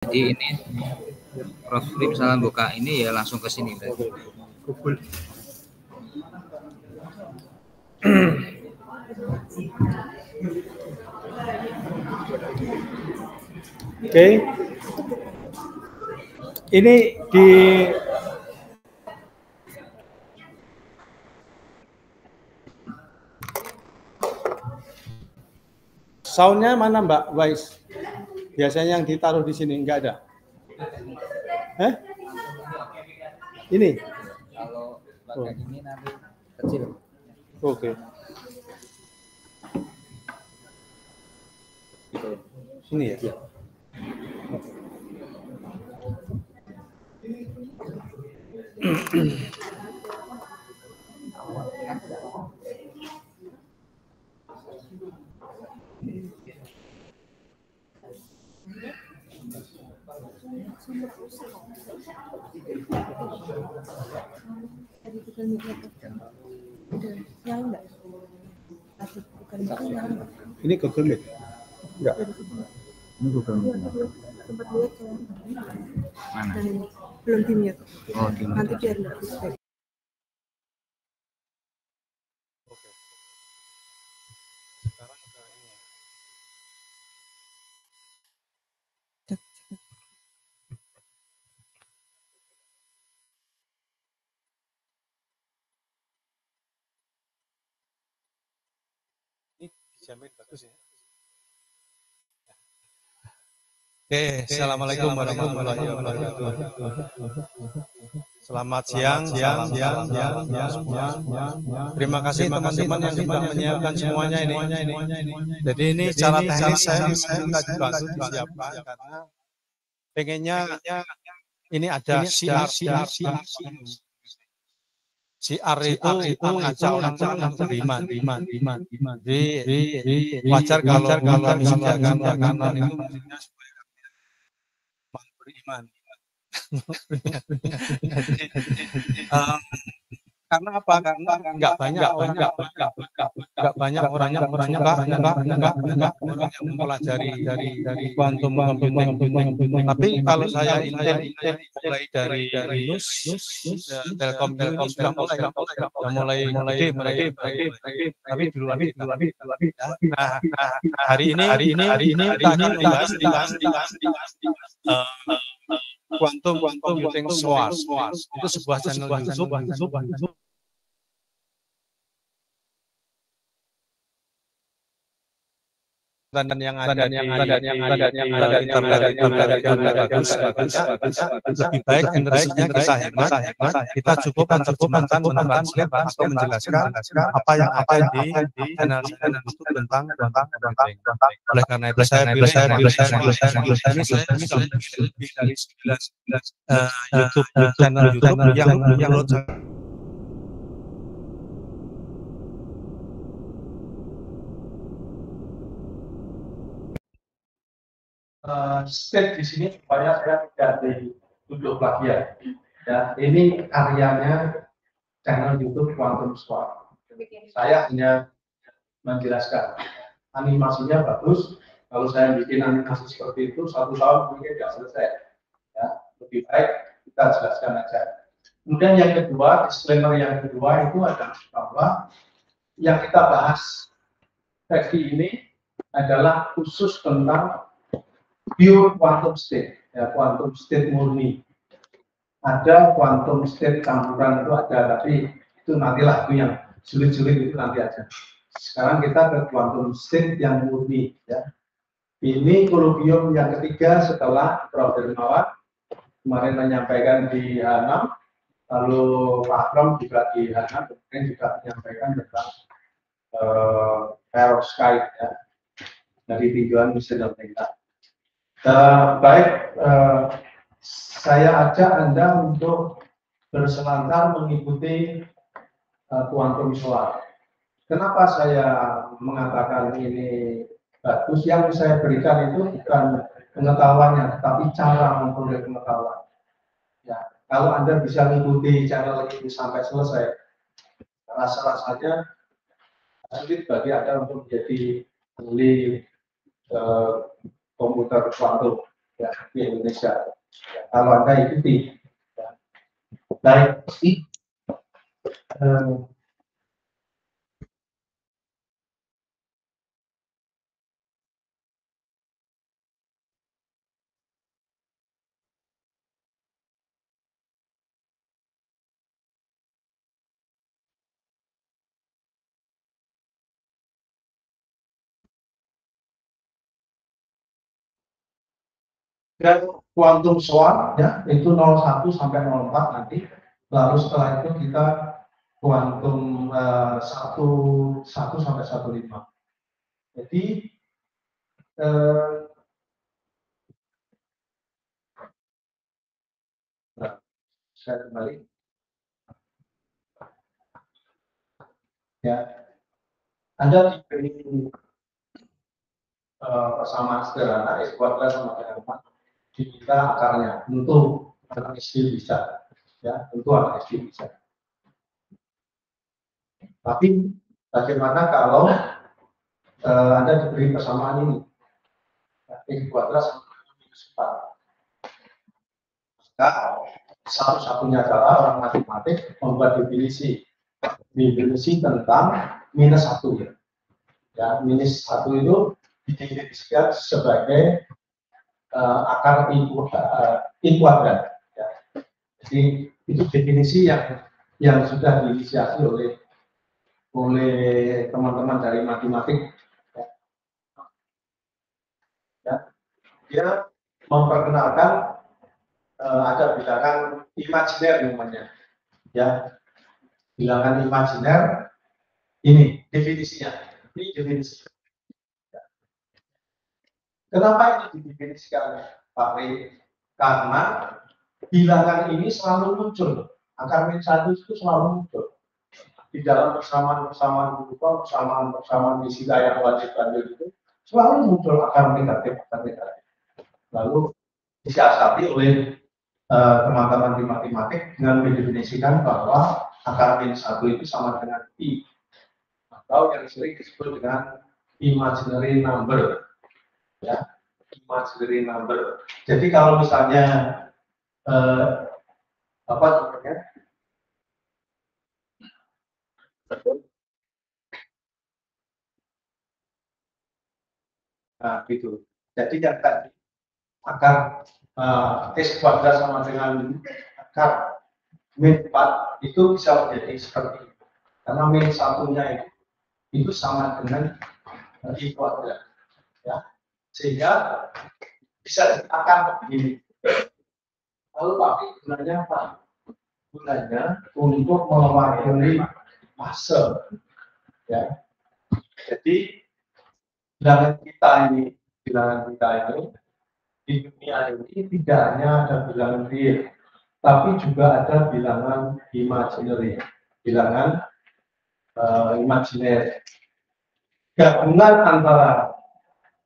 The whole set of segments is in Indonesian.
Jadi ini Prof. misalnya buka ini ya langsung ke sini berarti. Google. Oke. Ini di soundnya mana Mbak Wais? Biasanya yang ditaruh di sini enggak ada. Ini? Kalau pakai ini nanti kecil. Oke. Ini ya. Ini Google Meet? Enggak. Ini Google Meet. Sempat lihat ya. Mana? Belum di-mute. Oh, di Nanti biar enggak feedback. Dijamin bagus ya. Oke, assalamualaikum warahmatullahi wabarakatuh. Selamat siang. Terima kasih teman-teman yang sudah menyiapkan semuanya ini. Jadi ini cara teknis saya minta dibantu disiapkan karena pengennya ini ada siar itu mengajak orang untuk beriman. Jadi wajar kalau disediakan makanan itu beriman. Karena apa? Karena nggak banyak orang yang mempelajari dari quantum computing. Tapi kalau saya mulai dari Linus, Telkom sudah mulai tapi di luar kita. Nah, hari ini kita akan membahas quantum computing SWAS. Itu sebuah channel YouTube. Dan yang ada di internet bagus. Lebih baik energinya kita hemat, kita cukup menerjemahkan, mentranslate atau menjelaskan apa yang ada di channel YouTube tentang computing. Oleh karena itu saya pilih ini saya lebih dari 19 YouTube channel YouTube yang menurut saya state di sini supaya saya tidak dituduh plagiat. Ya, ini karyanya channel YouTube Quantum SWAS. Saya hanya menjelaskan animasinya bagus. Kalau saya bikin animasi seperti itu 1 tahun mungkin tidak selesai. Ya, lebih baik kita jelaskan aja. Kemudian yang kedua, disclaimer yang kedua itu adalah bahwa yang kita bahas sesi ini adalah khusus tentang pure quantum state, ya, quantum state murni. Ada quantum state campuran itu ada, tapi itu nantilah itu yang sulit-sulit itu nanti aja. Sekarang kita ke quantum state yang murni. Ya. Ini koloquium yang ketiga setelah Prof. Dermawan kemarin menyampaikan di H6, lalu Pak Akram juga di H6 kemudian juga menyampaikan tentang perovskite ya, dari tinjauan mesin otak. Baik, saya ajak Anda untuk berselancar mengikuti quantum SWAS. Kenapa saya mengatakan ini bagus? Yang saya berikan itu bukan pengetahuannya, tapi cara memperoleh pengetahuan. Ya, kalau Anda bisa mengikuti channel ini sampai selesai, rasa-rasanya sulit bagi Anda untuk menjadi ahli komputer kuantum. ya, di Indonesia. Ya, kalau Anda ikuti, ya. Baik, dan kuantum SWOT ya itu 01 sampai 04 nanti, lalu setelah itu kita kuantum 1 sampai 15. Jadi saya kembali ya, Anda diberi persamaan sederhana S kuadrat sama dengan 4, diminta akarnya, tentu anak SD bisa, ya tentu anak SD bisa. Tapi bagaimana kalau Anda diberi persamaan ini, X kuadrat sama dengan minus 4? Maka satu-satunya cara orang matematik membuat definisi tentang minus 1 ya. Ya, minus 1 itu didefinisikan sebagai akar I kuadrat. Ya. Jadi itu definisi yang sudah diinisiasi oleh teman-teman dari matematik. Ya. Dia memperkenalkan ada bilangan imajiner namanya. Ya, bilangan imajiner ini definisinya. Ini definisi. Ya. Kenapa ini didefinisikan, Pak Ri? Karena bilangan ini selalu muncul, akar min 1 itu selalu muncul di dalam persamaan berupa persamaan isi kayak wajib bandel itu selalu muncul akar negatif. Lalu disiasati oleh teman-teman di matematik dengan mendefinisikan bahwa akar min 1 itu sama dengan I, atau yang sering disebut dengan imaginary number, ya, imaginary number. Jadi kalau misalnya apa namanya? Nah, gitu. Jadi yang tadi akar S kuadrat sama dengan akar min 4 itu bisa menjadi seperti ini. Karena min satunya itu sama dengan I kuadrat. Ya. Sehingga bisa akar begini. Lalu tapi gunanya apa? Gunanya untuk mewakili fase. Ya. Jadi bilangan kita ini di dunia ini tidak hanya ada bilangan real, tapi juga ada bilangan imaginary, bilangan imajiner. Gabungan antara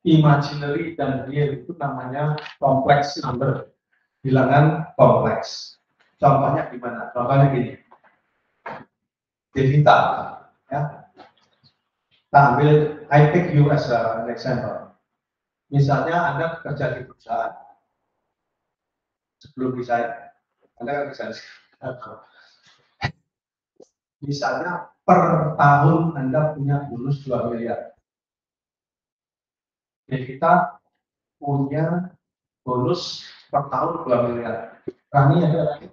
imaginary dan real itu namanya kompleks number, bilangan kompleks. Contohnya gimana? Contohnya gini, Devita, ya. Kita ambil, I take you as an example. Misalnya Anda bekerja di perusahaan, sebelum resign, Anda kerja di misalnya per tahun Anda punya bonus 2 miliar. Jadi kita punya bonus per tahun 2 miliar. Rani ada lagi?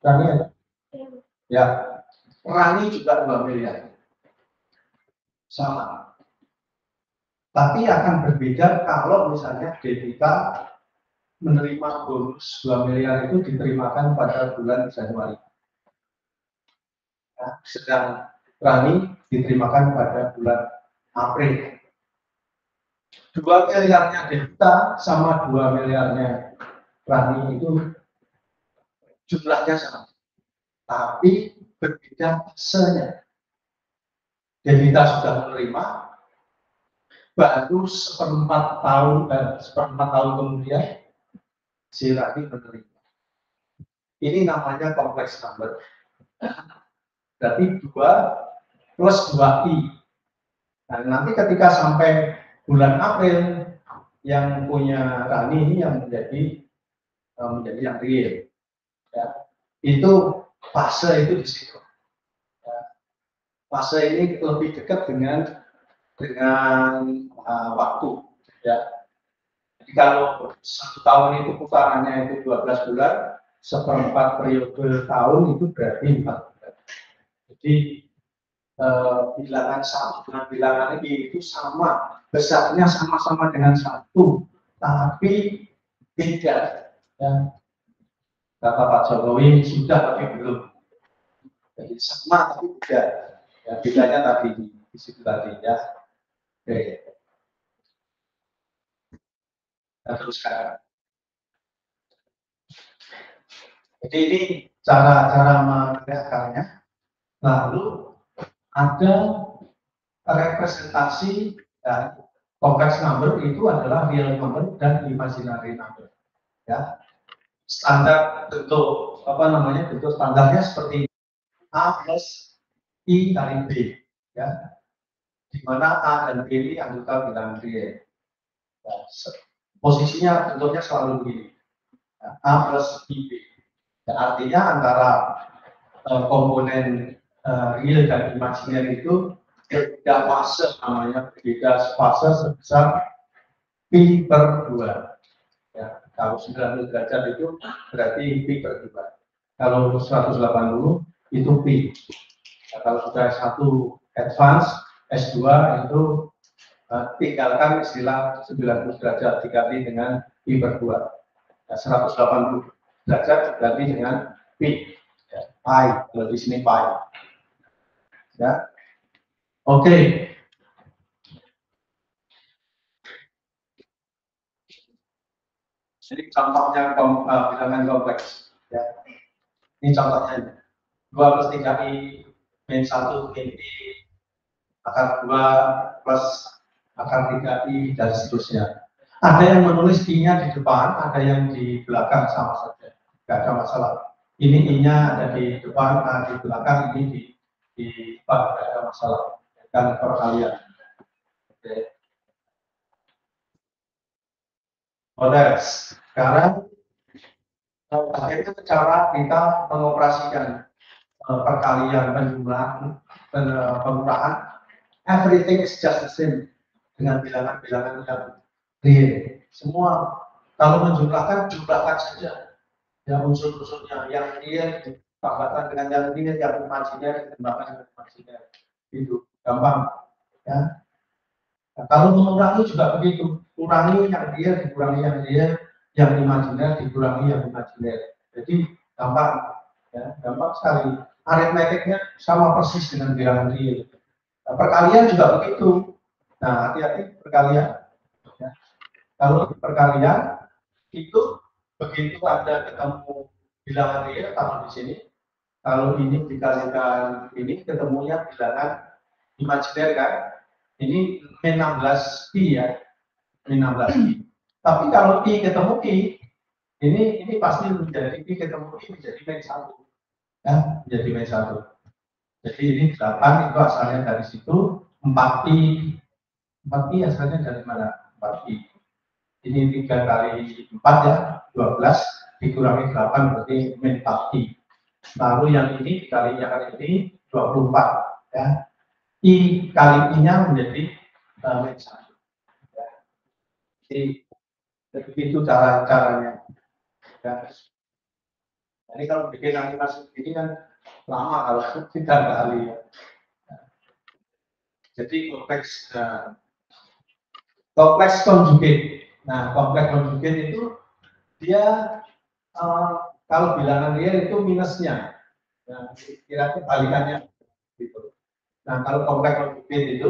Rani ada? Ya, Rani juga 2 miliar. Sama. Tapi akan berbeda kalau misalnya Devita menerima bonus 2 miliar itu diterimakan pada bulan Januari. Ya, sedang Rani diterimakan pada bulan April. 2 miliarnya Devita sama 2 miliarnya Rani itu jumlahnya sama. Tapi berbeda fasenya. Devita sudah menerima, baru seperempat tahun kemudian si Rani menerima. Ini namanya kompleks number. Berarti 2 plus 2i. Nah, nanti ketika sampai bulan April, yang punya Rani ini yang menjadi yang real. Ya. Itu fase itu di situ. Ya. Fase ini lebih dekat dengan waktu. Ya. Jadi kalau 1 tahun itu putarannya itu 12 bulan, seperempat periode tahun itu berarti 4 bulan. Jadi bilangan 1 dengan bilangan I itu sama, besarnya sama-sama dengan 1, tapi beda. Ya. Kata Pak Jokowi sudah tapi belum. Jadi sama tapi beda. Ya, bedanya tadi di situ tadi ya. Oke. Nah, teruskan. Jadi ini cara mengerjakannya. Lalu ada representasi dan complex number itu adalah real number dan imaginary number. Ya. Standar bentuk bentuk standarnya seperti A plus I kali B. Ya. Di mana A dan B ini anggota bilangan real. Ya. Posisinya bentuknya selalu begini. Ya. A plus IB. Ya, artinya antara komponen real dan imajiner itu berbeda fase, namanya berbeda fase sebesar pi per 2. Ya, kalau 90 derajat itu berarti pi per 2. Kalau 180 itu pi. Ya, kalau sudah S1 advance, S2 itu tinggalkan istilah 90 derajat dikali dengan pi per 2. Ya, 180 derajat dikali dengan pi. Ya, pi, kalau di sini pi. Ya. Oke. Jadi contohnya bilangan kompleks. Ya. Ini contohnya. 2 plus 3i min 1 min i akar 2 plus akar 3i dan seterusnya. Ada yang menulis i-nya di depan, ada yang di belakang, sama saja. Tidak ada masalah. Ini i-nya ada di depan, di belakang, ini di depan, tidak ada masalah. Dan perkalian. Oke. Oke, sekarang akhirnya cara kita mengoperasikan perkalian, penjumlahan, penguraan, everything is just the same dengan bilangan-bilangan yang real. Semua kalau menjumlahkan, jumlahkan saja. Ya unsur-unsurnya yang real ditambahkan dengan yang real, yang imajiner ditambahkan dengan imajiner. Itu gampang. Ya. Nah, kalau mengurangi juga begitu, kurangi yang real, dikurangi yang real, yang imajiner dikurangi yang imajiner. Jadi gampang, ya, gampang sekali. Aritmetiknya sama persis dengan bilangan real. Nah, perkalian juga begitu. Nah, hati-hati perkalian. Ya. Kalau perkalian itu begitu ada ketemu bilangan real, kalau di sini, kalau ini dikalikan ini ketemunya bilangan imajiner kan? Ini min 16 pi ya, min 16 pi. Tapi kalau i ketemu i, ini pasti menjadi i ketemu i menjadi min 1. Ya, menjadi min 1. Jadi ini 8 itu asalnya dari situ, 4 pi. 4 pi asalnya dari mana? 4 pi. Ini 3 kali 4 ya, 12 dikurangi 8 berarti min 4 pi. Lalu yang ini dikali yang ini 24 ya. I kali I-nya menjadi min 1. Ya. Jadi begitu caranya. Ya. Ini kalau bikin animasi ini kan lama kalau tidak kali ya. Jadi kompleks conjugate. Nah, kompleks conjugate itu dia kalau bilangan real itu minusnya. Nah, kira-kira kebalikannya gitu. Nah, kalau kompleks conjugate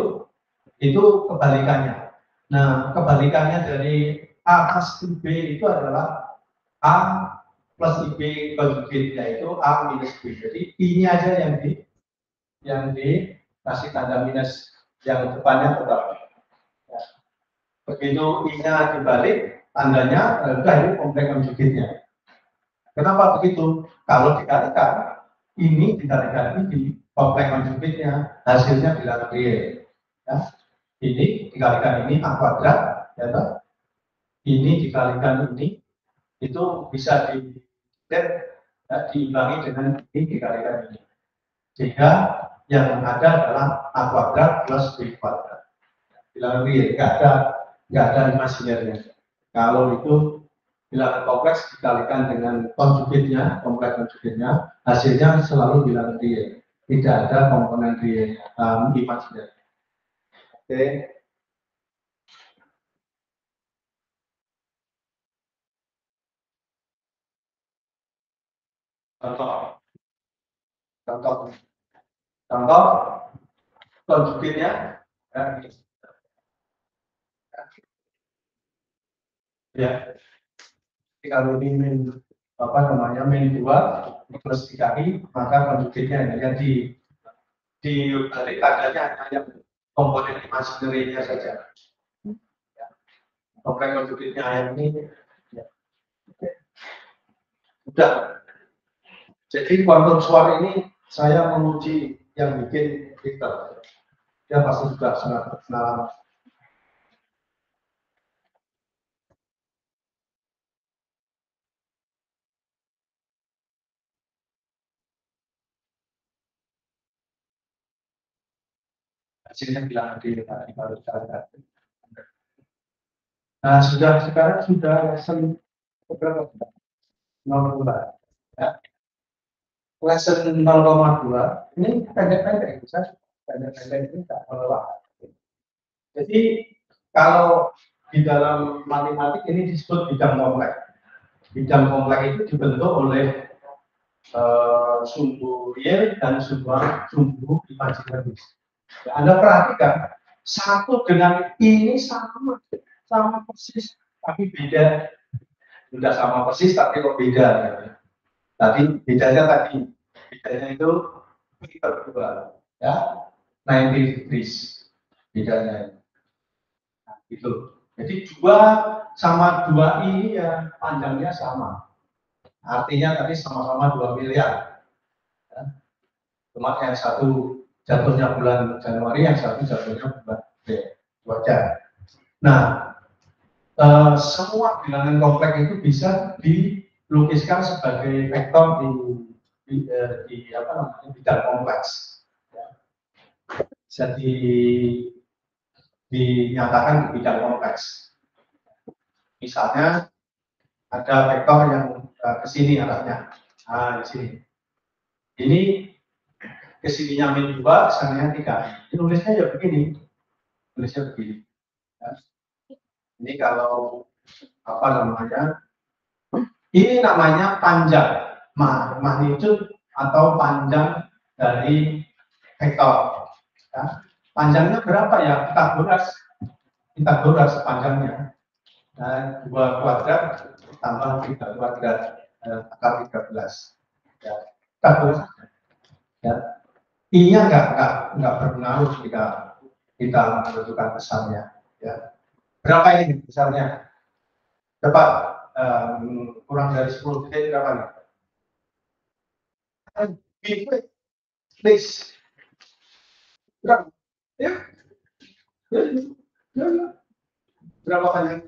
itu kebalikannya. Nah, kebalikannya dari A plus B itu adalah A plus IB conjugate, yaitu A minus B. Jadi I-nya aja yang dikasih tanda minus, yang depannya tetap. Ya. Begitu I-nya dibalik, tandanya udah ini kompleks conjugate-nya. Kenapa begitu? Kalau dikalikan, ini dikalikan ini kompleks conjugate-nya, hasilnya bilangan real. Ya. Ini dikalikan ini A kuadrat, ya, ini dikalikan ini, itu bisa diimbangi dengan ini dikalikan ini. Sehingga yang ada adalah A kuadrat plus B kuadrat. Bilangan real, nggak ada imajinernya. Kalau itu bilangan kompleks dikalikan dengan konjugatnya, kompleks konjugatnya, hasilnya selalu bilangan real. Tidak ada komponen real imajiner. Oke. Contoh konjugatnya ya. Jadi kalau ini min min 2 plus dikali, maka konjugatnya ya di balik tandanya hanya komponen imaginerinya saja. Ya. Komponen konjugatnya yang ini ya. Udah. Jadi kuantum suara ini saya menguji yang bikin Victor. Dia pasti sudah sangat berkenalan. Hasilnya bilang di baru kita. Nah, sekarang sudah lesson berapa? 0,2. Ya. Lesson 0,2 ini pendek-pendek, bisa pendek-pendek ini tidak melelahkan. Jadi kalau di dalam matematik ini disebut bidang kompleks. Bidang kompleks itu dibentuk oleh sumbu real dan sumbu imajinaris. Ya, Anda perhatikan satu dengan ini sama persis tapi beda. Sudah sama persis tapi kok beda. Bedanya itu berdua, ya, 90 degrees bedanya. Nah, gitu. Jadi 2 sama 2 ini ya panjangnya sama. Artinya tadi sama-sama 2 miliar. Ya. Cuma yang satu jatuhnya bulan Januari, yang satu jatuhnya bulan Februari. Nah, semua bilangan kompleks itu bisa dilukiskan sebagai vektor di bidang kompleks. Ya. Bisa dinyatakan di bidang kompleks. Misalnya ada vektor yang ke sini arahnya. Nah, di sini. Ini kesininya min 2, kesannya 3. Ini nulisnya ya begini. Nulisnya begini. Ya. Ini kalau ini namanya panjang magnitude atau panjang dari vektor. Ya. Panjangnya berapa ya? Pitagoras panjangnya. Nah, 2 kuadrat tambah 3 kuadrat akar 13. Ya. Pitagoras. Ya. I-nya nggak berpengaruh kita menentukan besarnya. Ya. Berapa ini besarnya? Berapa? Kurang dari 10 detik berapa nih? Please. Berapa? Ya. Berapa panjang?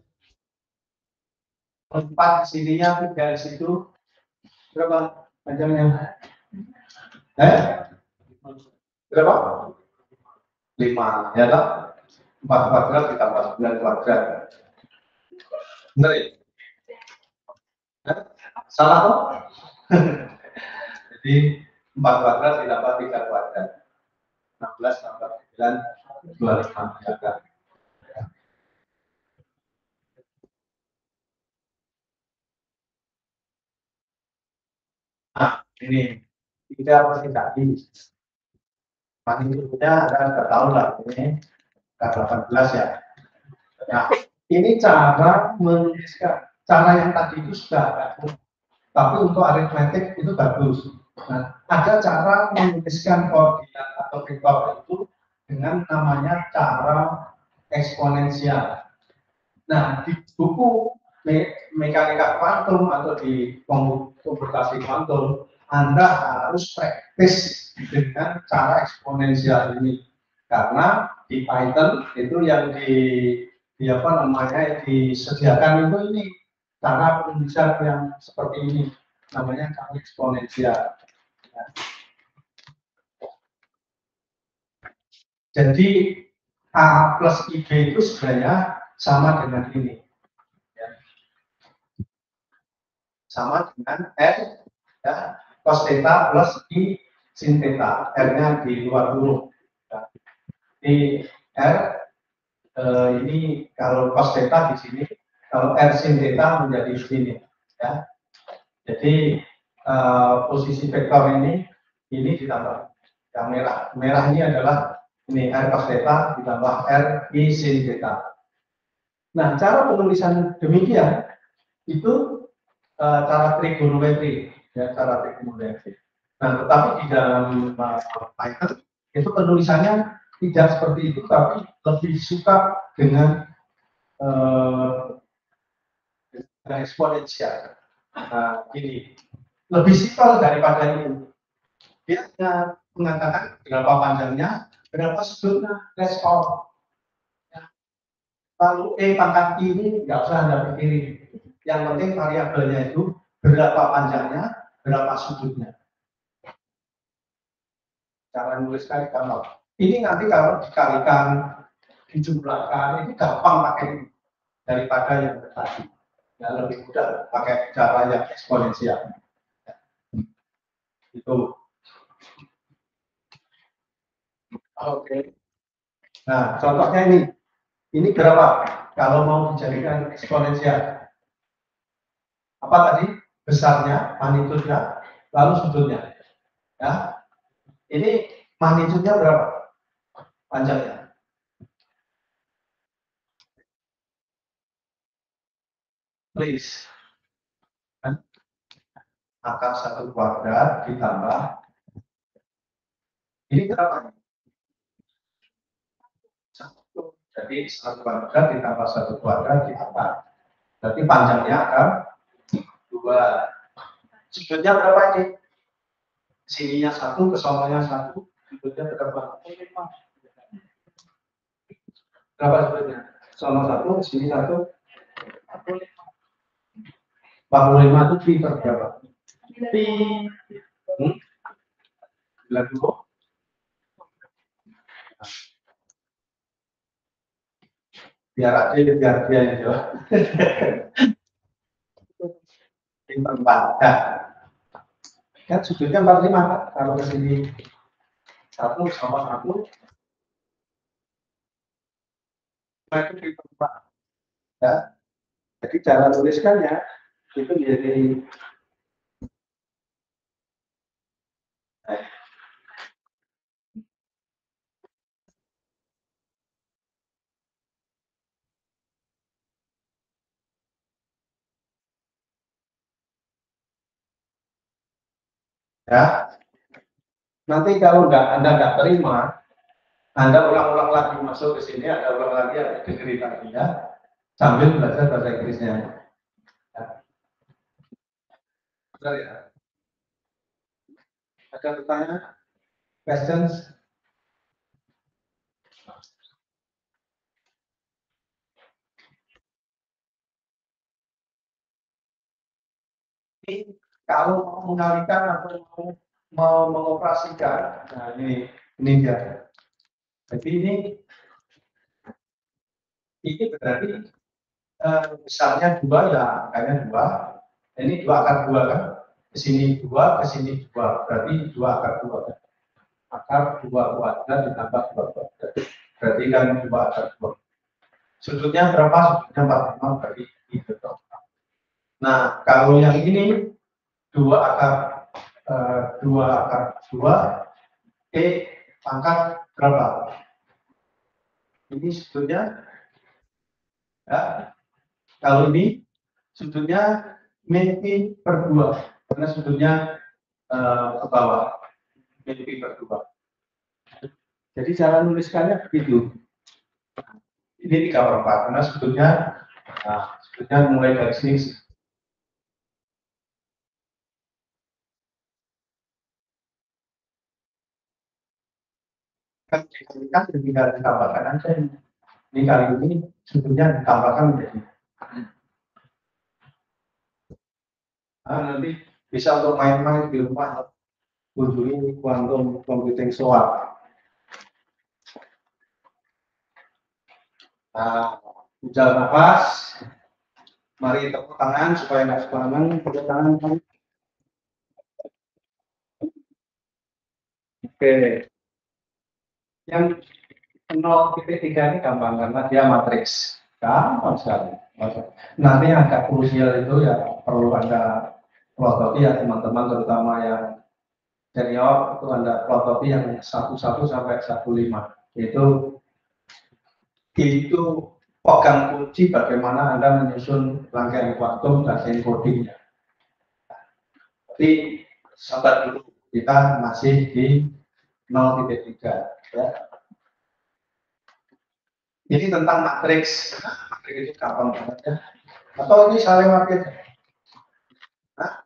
4 sininya, 3 situ. Berapa panjangnya? Berapa? 5. Ya tak? 4 kuadrat ditambah 9 kuadrat. Benar ya? Salah kok? Jadi 4 kuadrat ditambah 3 kuadrat. 16 tambah 9, 25 ya kan? Nah, ini kita pasti tadi. Magnitudenya Anda tahu lah ini K18 ya. Nah, ini cara menuliskan. Cara yang tadi itu sudah bagus, tapi untuk aritmetik itu bagus. Nah, ada cara menuliskan koordinat atau vektor itu dengan namanya cara eksponensial. Nah, di buku mekanika kuantum atau di komputasi kuantum, Anda harus praktis dengan cara eksponensial ini. Karena di Python itu yang apa namanya disediakan itu ini cara penulisan yang seperti ini, namanya kali eksponensial. Ya. Jadi A plus IB itu sebenarnya sama dengan ini, ya. Sama dengan R, ya, cos theta plus I sin theta, R-nya di luar huruf. Ya. Di R ini kalau cos theta di sini, kalau R sin theta menjadi sini, ya. Jadi posisi vektor ini ditambah yang merah. Merah ini adalah ini R cos theta ditambah R I sin theta. Nah, cara penulisan demikian itu cara trigonometri, ya, cara trigonometri. Nah, tetapi di dalam Python itu penulisannya tidak seperti itu, tapi lebih suka dengan eksponensial. Nah, ini lebih simpel daripada itu. Dia hanya mengatakan berapa panjangnya, berapa sudutnya, that's all. Ya. Lalu pangkat I ini nggak usah Anda pikirin. Yang penting variabelnya itu berapa panjangnya, berapa sudutnya. Cara nuliskan gampang. Ini nanti kalau dikalikan, dijumlahkan, ini gampang pakai ini daripada yang tadi. Ya, lebih mudah pakai cara yang eksponensial. Ya. Itu. Oke. Nah, contohnya ini. Ini berapa? Kalau mau dijadikan eksponensial. Apa tadi? Besarnya, magnitudenya, lalu sudutnya. Ya. Ini magnitudenya berapa? Panjangnya. Please. Akar 1 kuadrat ditambah. Ini berapa? 1. Jadi 1 kuadrat ditambah 1 kuadrat ditambah. Berarti panjangnya akar 2. Sudutnya berapa ini? Sininya 1, kesononya 1. Sudutnya berapa? Berapa sudutnya? Sono 1, sini 1. 45 itu pi per berapa? Pi. 90. Biar dia yang jawab. Pinter 4. Nah, kan sudutnya 45 kan? Kalau ke sini 1 sama 1. Nah, itu pinter 4. Ya. Jadi cara tuliskannya itu menjadi ya. Nanti kalau Anda nggak terima, Anda ulang-ulang lagi masuk ke sini, Anda ulang lagi dengerin lagi ya, sambil belajar bahasa Inggrisnya. Ya. Betul ya? Ada pertanyaan? Questions? Ini kalau mau mengalihkan atau mau mengoperasikan, nah ini dia. Jadi ini berarti besarnya 2 ya, angkanya 2. Ini 2 akar 2 kan? Ke sini 2, ke sini 2. Berarti 2 akar 2 kan? Akar 2 kuadrat ditambah 2 kuadrat. Berarti kan 2 akar 2. Sudutnya berapa? Sudutnya 45, berarti itu. Nah, kalau yang ini 2 akar 2, pangkat berapa? Ini sudutnya, ya. Kalau ini sudutnya pi per 2, karena sudutnya ke bawah, pi per 2. Jadi cara nuliskannya begitu. Ini 3 per 4, karena sudutnya mulai dari sini. Kan tinggal ditambahkan aja ini. Ini kali ini sebetulnya ditambahkan menjadi. Nah, nanti bisa untuk main-main di rumah, kunjungi Quantum Computing Soar. Nah, ujar nafas. Mari tepuk tangan supaya nggak sembarangan. Tepuk tangan. Oke. Yang 0.3 ini gampang karena dia matriks. Gampang sekali. Nanti yang agak krusial itu ya perlu Anda pelototi ya teman-teman, terutama yang senior itu Anda pelototi yang 11 sampai 15. Itu pegang kunci bagaimana Anda menyusun rangkaian kuantum dan encodingnya. Tapi sabar dulu, kita masih di 0.3 ya. Ini tentang matriks. Matriks itu gampang banget ya. Atau ini saling market. Nah,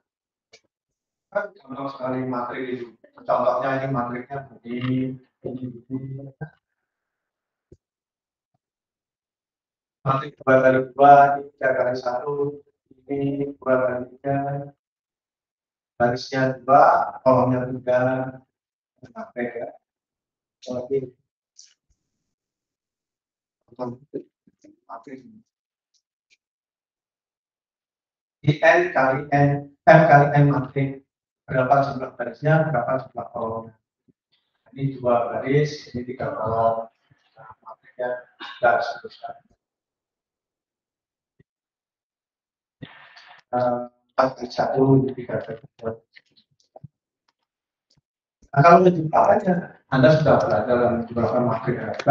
kan gampang sekali matriks itu. Contohnya ini matriksnya begini, ini. Matriks 2 kali 2, ini 3 kali 1, ini 2 kali 3, garisnya 2, kolomnya 3, matriks ya. Lagi matriks. N kali N, M kali N matriks. Berapa jumlah garisnya, berapa jumlah kolomnya. Ini 2 garis, ini 3 kolom. Nah, matriksnya dan seterusnya. 4 kali 1, 3 kali 2. Nah, kalau menciptakannya, Anda sudah belajar dalam beberapa matriks.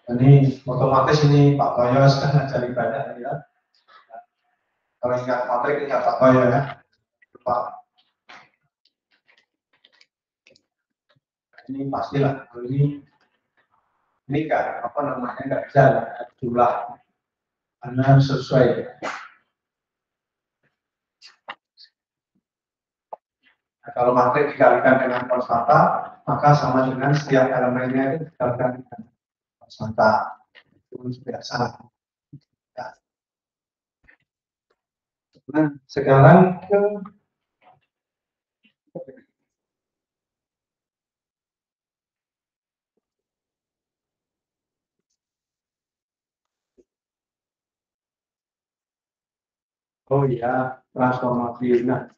Ini otomatis ini Pak Toyo sekarang ngajari banyak ya. Kalau ingat matrik ingat Pak Toyo ya. Pak. Ini pastilah kalau ini enggak apa namanya enggak bisa jumlah karena sesuai. Nah, kalau matrik dikalikan dengan konstanta, maka sama dengan setiap elemennya itu dikalikan dengan konstanta. Itu biasa. Nah, sekarang oh iya, transformasi. Nah,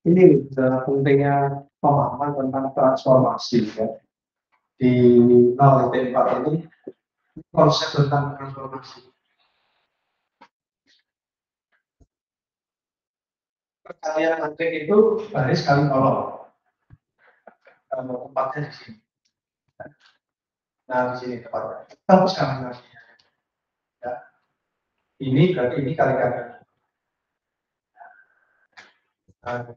ini pentingnya pemahaman tentang transformasi ya. Di 0.4 ini konsep tentang transformasi. Perkalian matrik itu baris kali kolom. Tempatnya di sini. Nah, di sini tempatnya. Hapus kalimatnya. Ya. Ini berarti ini kali-kali. Nah,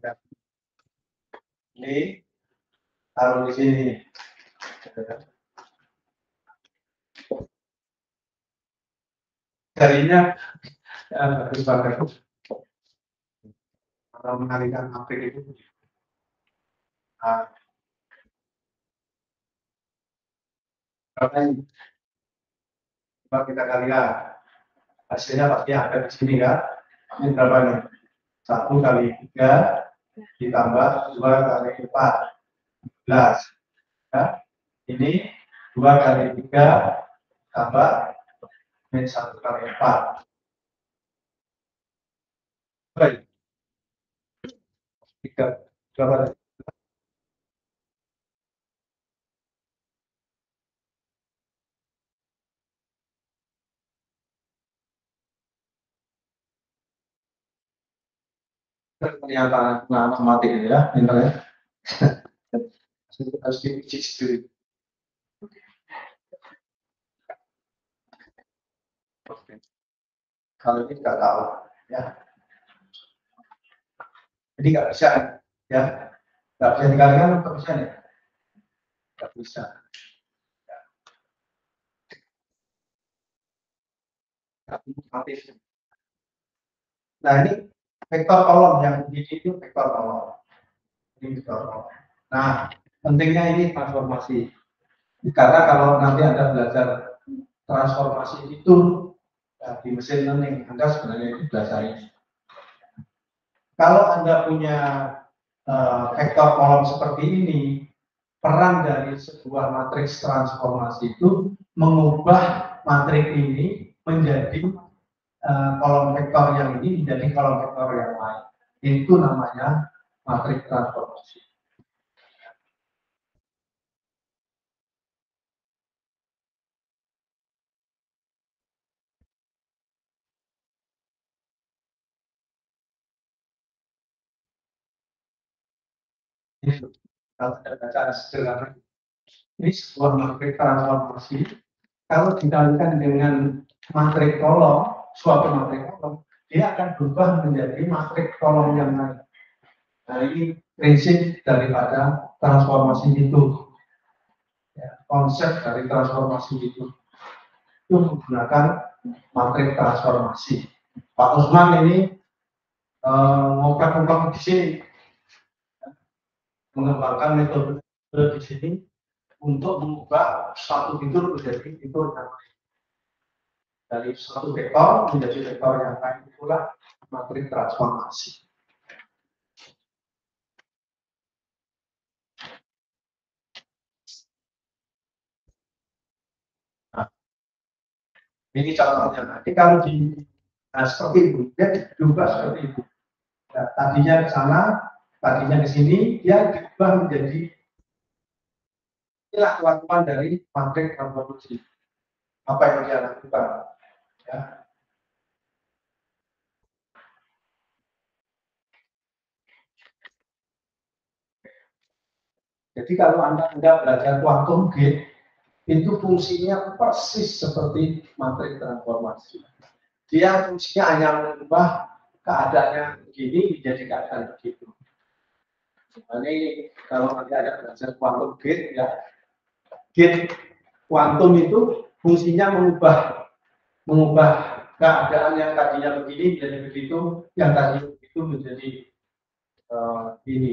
ini taruh di sini. Jarinya bagus banget. Kalau mengalihkan matrik itu. Nah, coba kita kalikan. Hasilnya pasti ada di sini ya. Ini berapa nih? 1 kali 3 ditambah 2 kali 4. 11. Ya. Ini 2 kali 3 tambah min 1 kali 4. Baik. 3 berapa? Ternyata matematik ini ya, pintar ya. Harus diuji sendiri. Oke. Kalau ini nggak tahu ya. Jadi nggak bisa ya. Nggak bisa dikalikan atau bisa ya? Nggak bisa. Nah ini vektor kolom yang di itu vektor kolom. Ini vektor kolom. Nah pentingnya ini transformasi. Karena kalau nanti Anda belajar transformasi itu di mesin learning. Anda sebenarnya itu belajar ini. Kalau Anda punya vektor kolom seperti ini, peran dari sebuah matriks transformasi itu mengubah matriks ini menjadi kolom vektor yang ini menjadi kolom vektor yang lain. Itu namanya matriks transformasi. Ini kalau ada bacaan sederhana, ini sebuah matriks transformasi. Kalau dikalikan dengan matriks kolom, suatu matriks kolom, dia akan berubah menjadi matriks kolom yang lain. Nah, ini prinsip daripada transformasi itu. Ya, konsep dari transformasi itu menggunakan matriks transformasi. Pak Usman ini ngomong di sini, mengembangkan metode di sini untuk mengubah satu fitur menjadi fitur yang lain. Dari satu vektor menjadi vektor yang lain, itulah matriks transformasi. Nah, ini contohnya. Nanti kalau seperti itu, dia diubah seperti itu. Nah, tadinya ke sana, tadinya ke sini, dia diubah menjadi inilah kelakuan dari matriks transformasi. Apa yang dia lakukan? Ya. Jadi kalau Anda belajar quantum gate, itu fungsinya persis seperti matriks transformasi. Dia fungsinya hanya mengubah keadaannya begini menjadi keadaan begitu. Ini kalau nanti ada belajar quantum gate, ya, gate quantum itu fungsinya mengubah keadaan yang tadinya begini menjadi begitu, yang tadi begitu menjadi ini.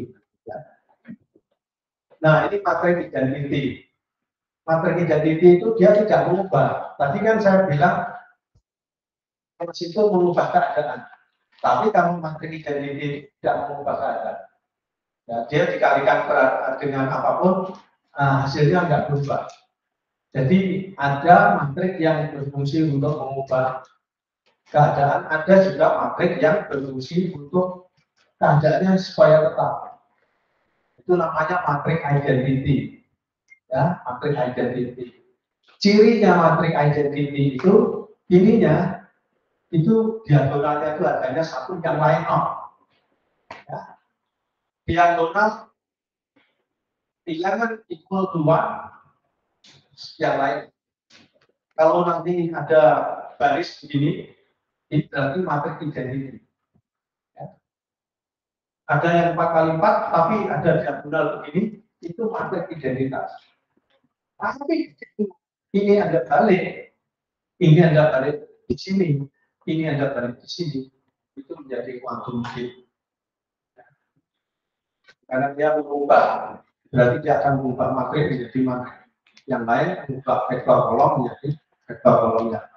Ya. Nah, ini matriks identity. Matriks identity itu dia tidak mengubah. Tadi kan saya bilang itu mengubah keadaan. Tapi kalau matriks identity tidak mengubah keadaan, ya, dia dikalikan dengan apapun, hasilnya nggak berubah. Jadi ada matriks yang berfungsi untuk mengubah keadaan, ada juga matriks yang berfungsi untuk keadaannya supaya tetap. Itu namanya matriks identity. Ya, matriks identity. Cirinya matriks identity itu ininya itu diagonalnya itu adanya satu yang lain nol. Ya. Diagonal bilangan equal 2 yang lain. Kalau nanti ada baris begini, itu berarti matriks identity. Ya. Ada yang 4 kali 4, tapi ada diagonal begini, itu matriks identitas. Tapi ini ada balik, ini ada balik di sini, ini ada balik di sini, itu menjadi quantum gate. Karena dia mengubah, berarti dia akan mengubah matriks menjadi matriks yang lain, mengubah vektor kolom menjadi vektor kolom yang lain.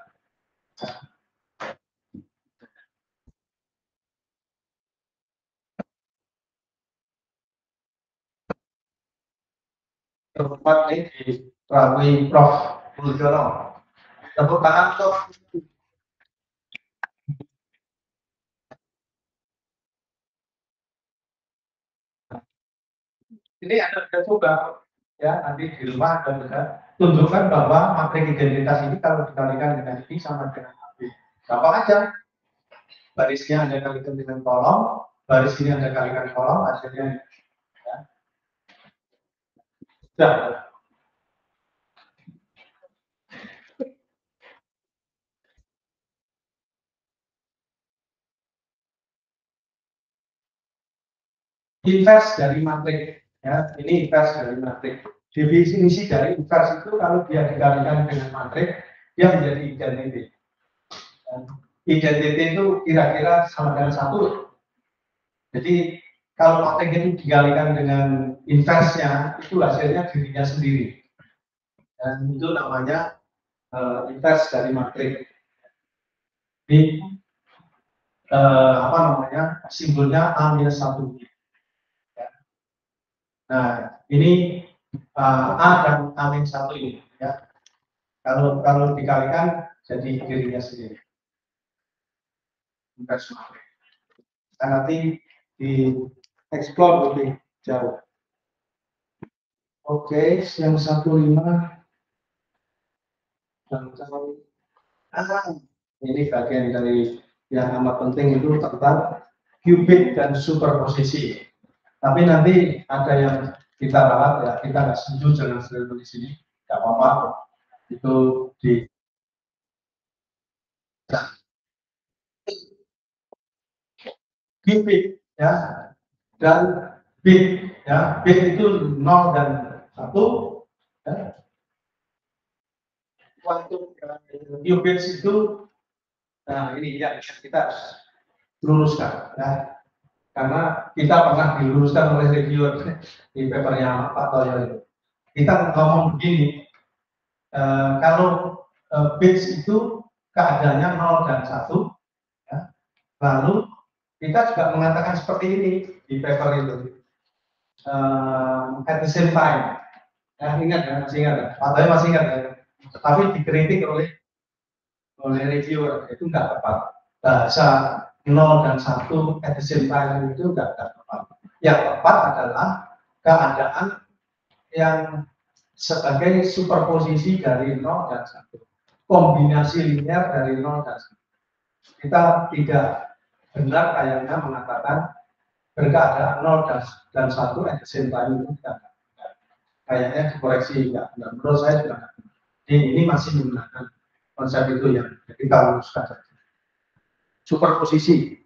Tempat ini di Rawi Prof. Muljono. Tepuk tangan untuk ini ada coba ya, nanti di rumah dan juga tunjukkan bahwa matriks identitas ini kalau dikalikan dengan ini sama dengan AB. Gampang aja. Barisnya Anda kalikan dengan kolom, baris ini Anda kalikan kolom, hasilnya ya. Sudah. Inverse dari matriks, ya, ini inverse dari matriks. Definisi dari inverse itu kalau dia dikalikan dengan matriks, dia menjadi identity. Identity itu kira-kira sama dengan 1. Jadi kalau matriks itu dikalikan dengan inverse-nya, itu hasilnya dirinya sendiri. Dan itu namanya inverse dari matriks. Ini apa namanya, simbolnya A-1 bit. Ya. Nah, ini A dan A-1 ini ya. Kalau dikalikan jadi dirinya sendiri. Inverse matriks. Nah, nanti di explore lebih jauh. Oke, yang 15 dan ini bagian dari yang amat penting itu tentang qubit dan superposisi. Tapi nanti ada yang kita rawat ya, kita nggak setuju dengan di sini, nggak apa-apa. Itu di qubit ya, dan bit ya, bit itu 0 dan 1 ya. Waktu qubit itu, nah ini yang kita harus luruskan ya, karena kita pernah diluruskan oleh reviewer di papernya Pak Toyo itu. Kita ngomong begini, kalau bits itu keadaannya 0 dan 1 ya. Lalu kita juga mengatakan seperti ini di paper itu, at the same time ya, ingat ya, masih ingat ya? Pak Toyo masih ingat ya? Tapi dikritik oleh reviewer, itu enggak tepat. Bahasa 0 dan 1 at the same time itu enggak tepat. Yang tepat adalah keadaan yang sebagai superposisi dari 0 dan 1. Kombinasi linear dari 0 dan 1. Kita tidak benar kayaknya mengatakan berkeadaan 0 dan 1 at the same time itu tidak. Kayaknya dikoreksi enggak. Menurut saya juga enggak. Ini masih menggunakan konsep itu yang kita luruskan saja. Superposisi.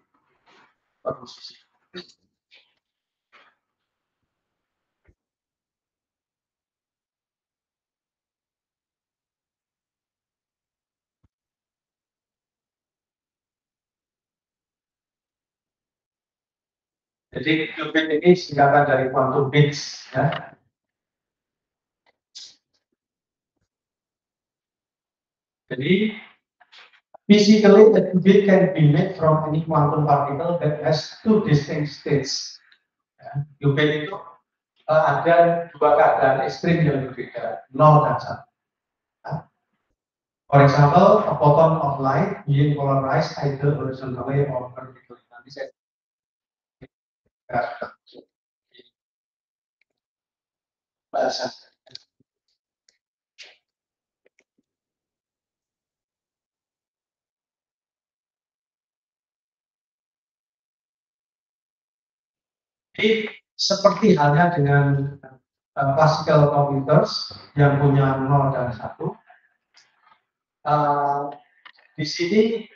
Jadi qubit ini singkatan dari quantum bits ya. Jadi physically a qubit can be made from any quantum particle that has two distinct states. Ya, qubit itu ada dua keadaan ekstrim yang berbeda, 0 dan 1. Ya. For example, a photon of light being polarized either horizontally or vertically. Nanti saya bahasa. Jadi seperti halnya dengan classical computers yang punya 0 dan 1, di sini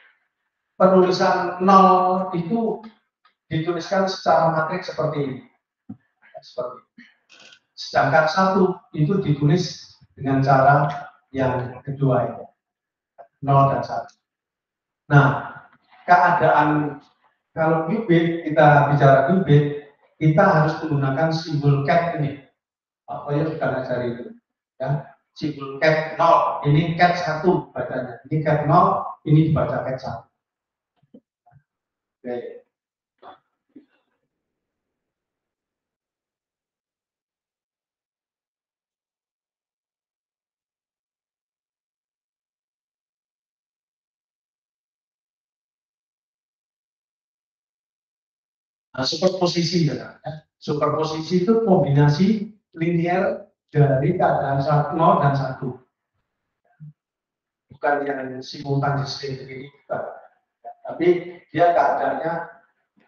penulisan 0 itu dituliskan secara matriks seperti ini. Sedangkan 1 itu ditulis dengan cara yang kedua ini, 0 dan 1. Nah, keadaan kalau qubit, kita bicara qubit, kita harus menggunakan simbol cat ini. Apa yang sudah ngajari itu? Ya, simbol cat 0, ini cat 1 bacanya. Ini cat 0, ini dibaca cat 1. Oke. Nah, superposisi ya. Superposisi itu kombinasi linear dari keadaan 0 dan 1. Bukan yang simultan discrete begini, bukan. Tapi dia keadaannya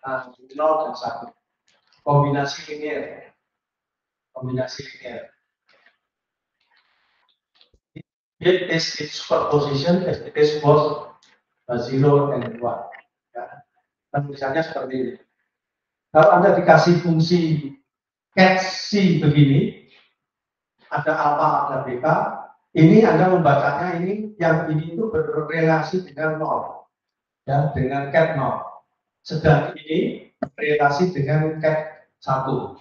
0 dan 1. Kombinasi linear. It is its superposition as it is both 0 and 1. Ya. Penulisannya seperti ini. Kalau Anda dikasih fungsi cat C begini, ada alpha, ada beta, ini Anda membacanya ini, yang ini itu berrelasi dengan 0. Ya, dengan cat 0. Sedang ini berrelasi dengan cat 1.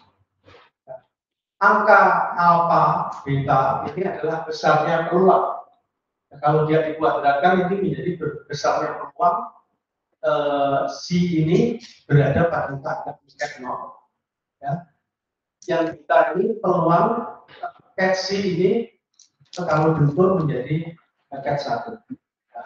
Angka alpha, beta ini adalah besarnya peluang Kalau dia dikuadratkan ini menjadi besarnya peluang si ini berada pada target cat 0. Ya. Yang kita ini peluang cat C ini kalau bentur menjadi cat 1. Ya.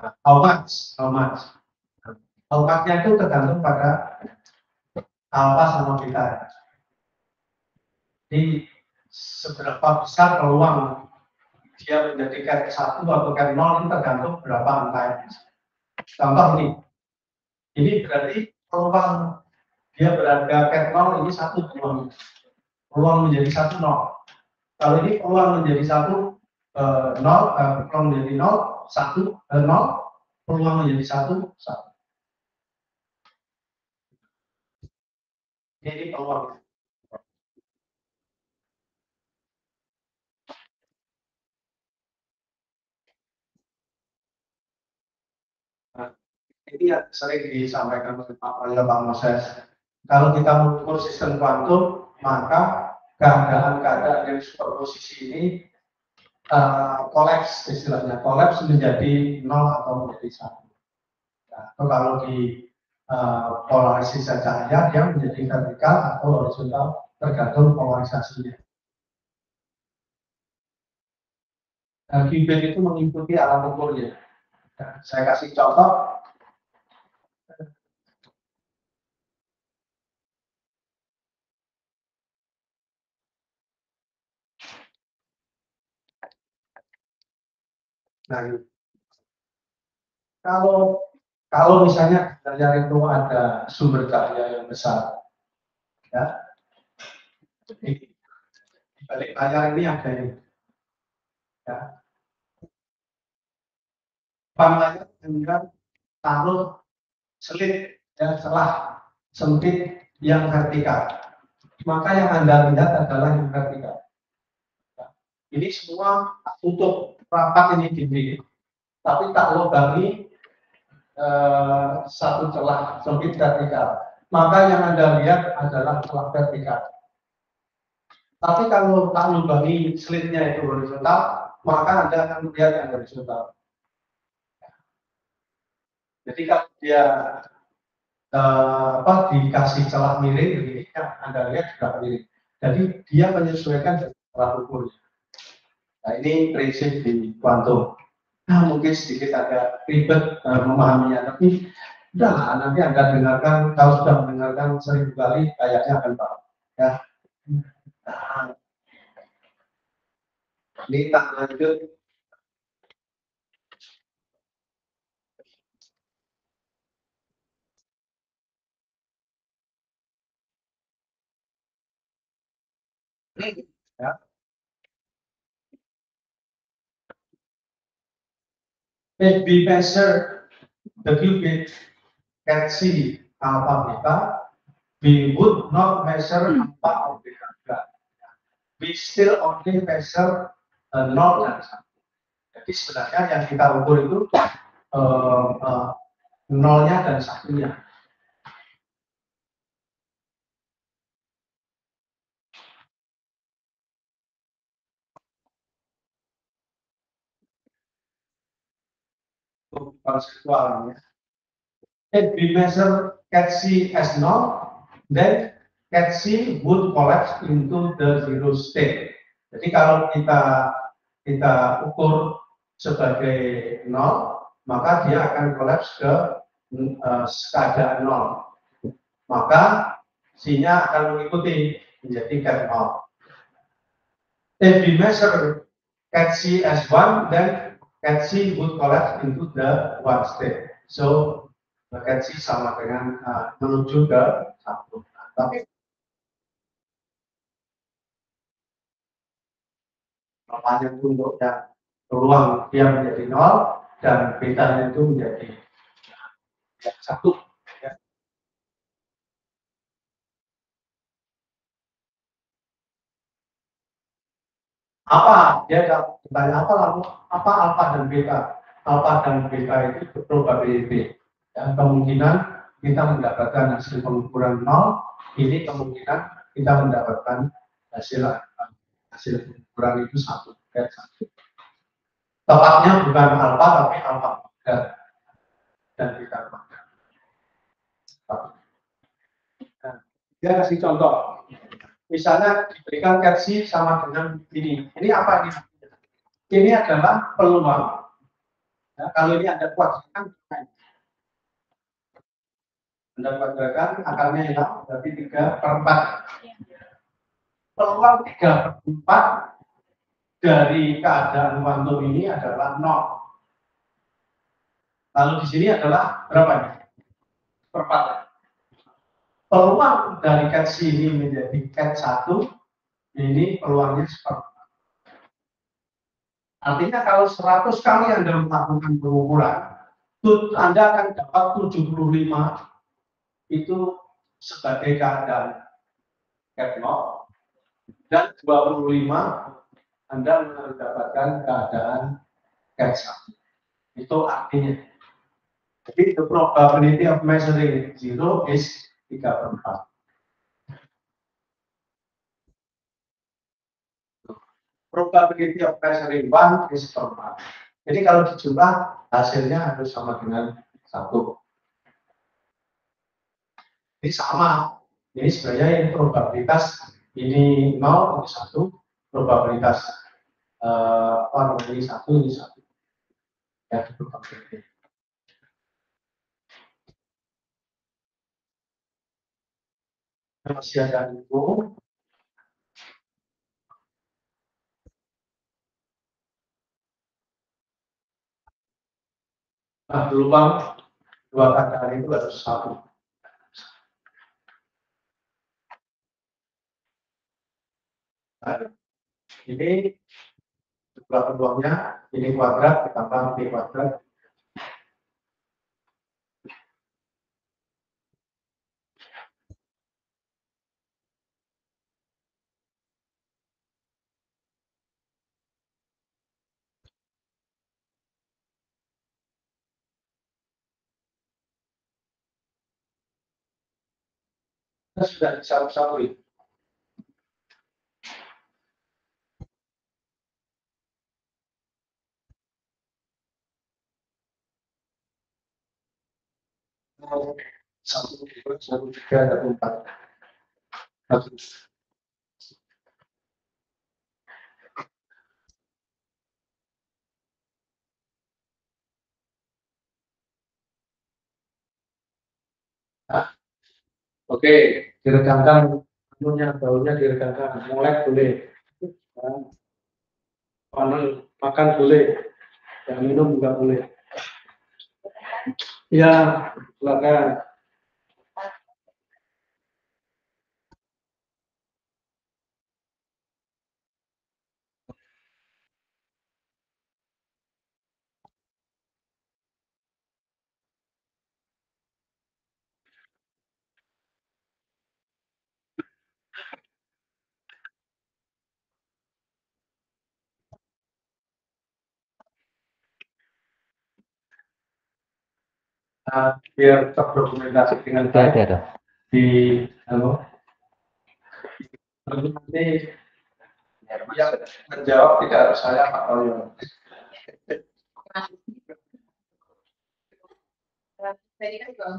Nah, how much? How much-nya itu tergantung pada alpha sama beta. Jadi seberapa besar peluang dia menjadi cat 1 atau cat 0 ini tergantung berapa angkanya. Contoh ini berarti peluang dia berada cat 0 ini 1 peluang menjadi 1 0. Kalau ini peluang menjadi 1 0, peluang menjadi 0 1 0, peluang menjadi 1 1. Ini peluang. Nah, ini yang sering disampaikan oleh Pak Moses. Kalau kita mengukur sistem kuantum, maka keadaan-keadaan yang superposisi ini kolaps, istilahnya kolaps menjadi 0 atau menjadi 1. Nah, atau kalau di polarisasi cahaya dia menjadi vertikal atau horizontal tergantung polarisasinya. Qubit itu mengikuti alat ukurnya. Nah, saya kasih contoh. Nah, kalau misalnya di layar itu ada sumber cahaya yang besar, ya, di balik layar ini ada ini, ya. Depan layar Anda taruh slit dan celah sempit yang vertikal. Maka yang Anda lihat adalah yang vertikal. Ini semua tutup rapat ini dinding, tapi tak lubangi satu celah sempit vertikal. Maka yang Anda lihat adalah celah vertikal. Tapi kalau tak lubangi slitnya itu horizontal, maka Anda akan melihat yang horizontal. Jadi kalau dia dikasih celah miring begini, Anda lihat juga miring. Jadi dia menyesuaikan dengan celah ukurnya. Nah, ini prinsip di kuantum. Nah, mungkin sedikit agak ribet memahaminya, tapi udahlah, nanti Anda dengarkan, kalau sudah mendengarkan 1000 kali, kayaknya akan paham. Ya. Nah, ini tak lanjut. Ya. If we measure the qubit cat C alpha beta, we would not measure alpha or beta. We still only measure 0 dan 1. Jadi sebenarnya yang kita ukur itu nolnya dan satunya. Konseptualnya. If we measure cat C as 0, then cat C would collapse into the zero state. Jadi kalau kita ukur sebagai 0, maka dia akan kolaps ke keadaan 0. Maka C-nya akan mengikuti menjadi cat 0. If we measure cat C as 1, then cat C would collapse into the one state. So cat C sama dengan menuju ke 1. Tapi panjang bentuknya peluang dia menjadi 0 dan betanya itu menjadi 1. Ya. Apa dia bertanya apa lalu apa alfa dan beta? Alfa dan beta itu probability. Ya, kemungkinan kita mendapatkan hasil pengukuran 0, ini kemungkinan kita mendapatkan hasil pengukuran itu 1. Tepatnya bukan alfa tapi alfa dan beta kuadrat. Nah, dia kasih contoh. Misalnya diberikan versi sama dengan ini. Ini apa ini? Ini adalah peluang. Ya, kalau ini ada kuadrat, Anda kuadratkan akarnya hilang, berarti 3/4. Peluang 3/4 dari keadaan kuantum ini adalah 0. Lalu di sini adalah berapa nih? 1/4. Peluang dari cat sini menjadi cat 1, ini peluangnya 1/4. Artinya kalau 100 kali Anda melakukan pengukuran, Anda akan dapat 75 itu sebagai keadaan cat 0, dan 25 Anda mendapatkan keadaan cat 1. Itu artinya. Jadi the probability of measuring 0 is 3/4. Probability of measuring 1 is 4. Jadi kalau dijumlah hasilnya harus sama dengan 1. Ini sama. Ini sebenarnya ini probabilitas ini 0, ini 1. Probabilitas ini 1, ini 1. Ya, probability. Masih ada info. Nah, lubang 2 kali itu harus 1. Nah, ini jumlah peluangnya, ini kuadrat ditambah B kuadrat. Kita sudah disatu-satu ini. Satu, dua, satu, tiga, ada 4. Nah, oke, diregangkan menunya, baunya diregangkan, molek boleh, makan boleh, yang minum juga boleh. Ya, silakan. Nah, biar terdokumentasi dengan baik di halo. Nanti yang menjawab tidak harus saya Pak Toyo. Tadi kan juga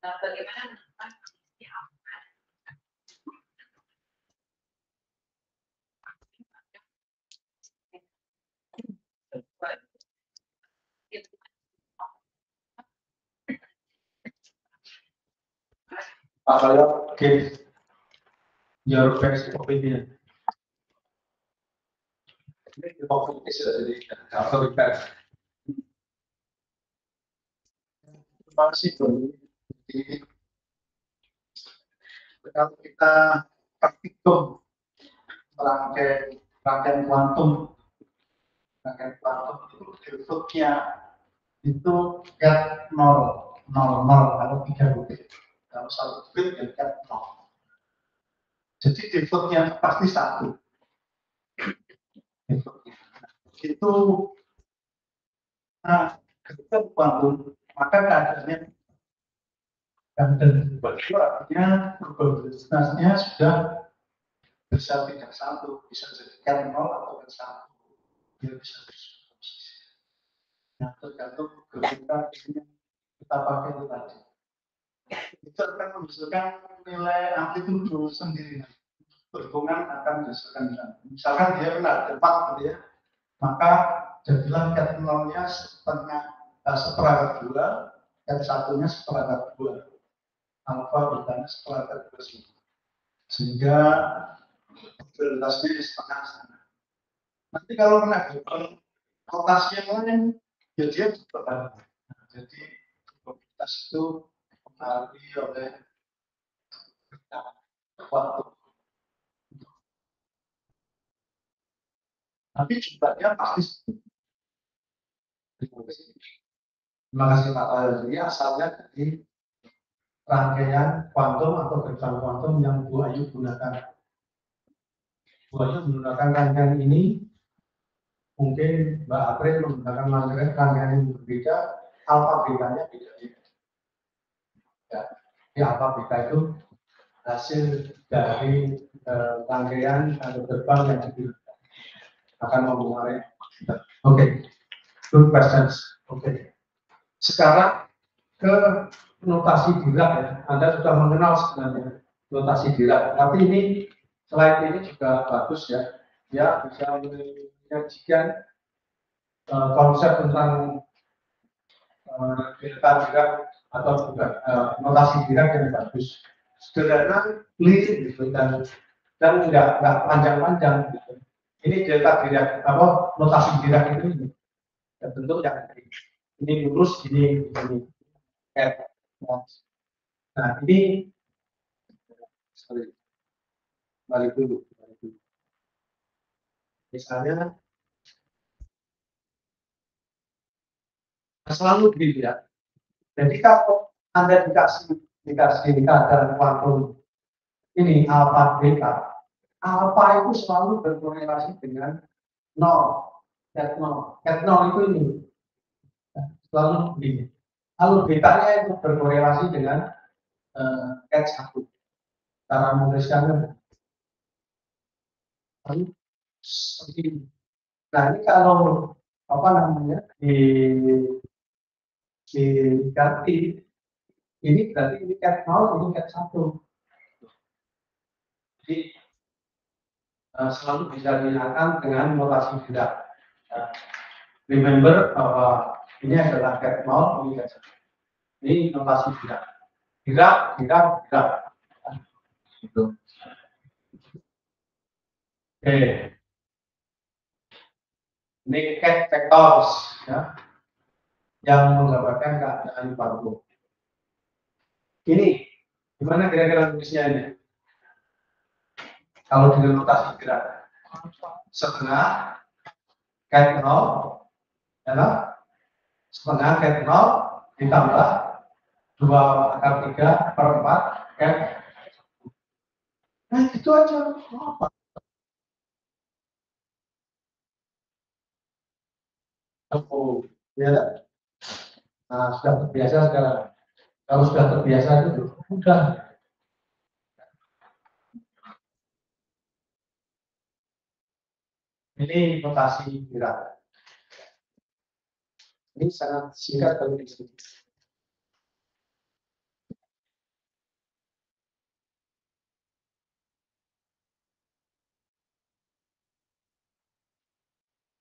bagaimana Pak Toyo, give your best opinion. Ini fokus jadi kalau kita masih belum. Kalau kita praktikum rangkaian kuantum itu defaultnya itu cat 0 kalau 3 bit. Kalau 1 bit ya cat 0. Jadi defaultnya pasti 1. Defaultnya. Itu Nah, ketika kuantum, maka keadaannya dan itu artinya probabilitasnya sudah bisa tidak satu, bisa jadi kan nol atau kan satu, dia bisa posisi. Nah, tergantung ketika ini kita pakai itu tadi. Itu akan menghasilkan nilai amplitudo sendiri. Berhubungan akan menghasilkan nilai. Misalkan dia benar, tepat gitu ya, maka jadilah ket nolnya seperangkat dua, ket satunya seperangkat dua, alfa betanya seperangkat dua sehingga probabilitasnya di setengah. Nanti kalau kena rotasi yang lain, ya dia berubah. Jadi probabilitas itu dipengaruhi oleh waktu. Tapi jumlahnya pasti. Terima kasih Pak Aldi. Asalnya dari rangkaian kuantum atau gerbang kuantum yang Bu Ayu gunakan. Bu Ayu menggunakan rangkaian ini, mungkin Mbak April menggunakan rangkaian yang berbeda, alfa betanya beda. Ya, di alfa beta itu hasil dari rangkaian atau gerbang yang digunakan akan mempengaruhi. Oke, good questions. Oke. Sekarang ke notasi Dirac ya. Anda sudah mengenal sebenarnya notasi Dirac. Tapi ini slide ini juga bagus ya. Ya bisa menyajikan konsep tentang delta Dirac atau juga notasi Dirac yang bagus. Sederhana, clear gitu dan nggak panjang-panjang gitu. Ini delta Dirac apa notasi Dirac itu bentuk yang ini lurus ini. Nah ini balik dulu. Misalnya selalu begitu ya. Jadi kalau Anda dikasih keadaan kuantum ini alfa beta, alfa itu selalu berkorelasi dengan nol, ket nol. Ket nol itu ini selalu begini. Lalu betanya itu berkorelasi dengan ket satu. Cara menuliskannya seperti ini. Nah ini kalau apa namanya diganti ini berarti ini ket 0, ini ket 1. Jadi selalu bisa digunakan dengan notasi Dirac. Remember bahwa ini adalah ket 0, ini ket 1. Ini notasi Dirac. Dirac. Gitu. Oke. Ini ket vectors ya, yang menggambarkan keadaan kuantum. Ini gimana kira-kira tulisnya ini? Kalau dengan notasi Dirac, setengah ket 0, ya, setengah ket 0 ditambah 2/3/4 ket. Nah itu aja. Apa? Oh, ya. Nah sudah terbiasa sekarang. Kalau sudah terbiasa itu udah. Ini notasi Dirac. Ini sangat singkat kalau disebut.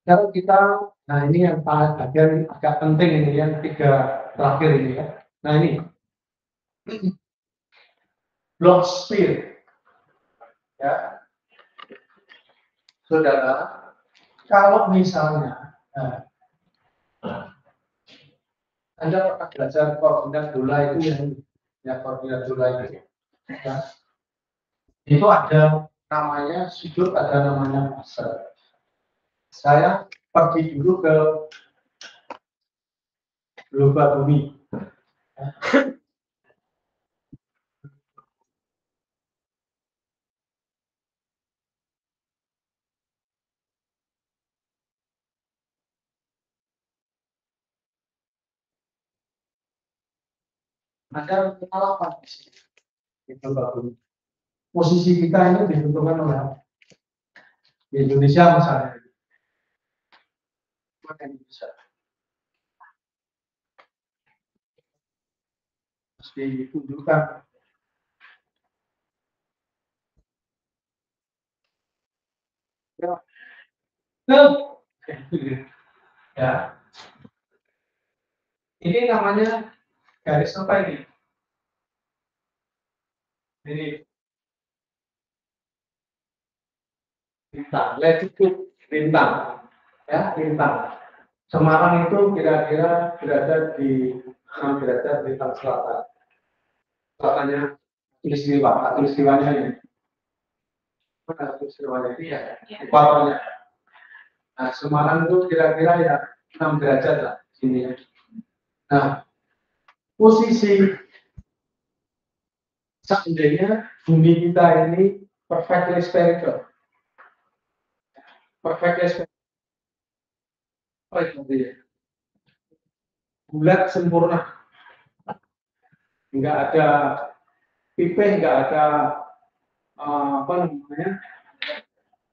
Sekarang kita, nah ini yang bagian agak penting ini yang tiga terakhir ini ya. Nah ini Bloch sphere, ya, saudara. Kalau misalnya Anda pernah belajar koordinat bola itu yang koordinat bola itu, ya, itu ada namanya sudut, ada namanya fase. Saya pergi dulu ke globa bumi. Ada pengalaman di sini. Itu bagus. Posisi kita ini ditentukan oleh di Indonesia misalnya. Maka Indonesia harus ditunjukkan. Ya. Ya. Ini namanya garis apa ini? Ini bintang, latitude bintang, ya bintang. Semarang itu kira-kira berada di 6 derajat bintang selatan. Selatannya tulistiwanya ini. Mana tulistiwanya ini ya? Ekuatornya. Nah, Semarang itu kira-kira ya 6 derajat lah sini ya. Nah, posisi seandainya bumi kita ini perfectly spherical. Perfectly spherical. Apa itu artinya? Bulat sempurna. Enggak ada pipih, enggak ada apa namanya?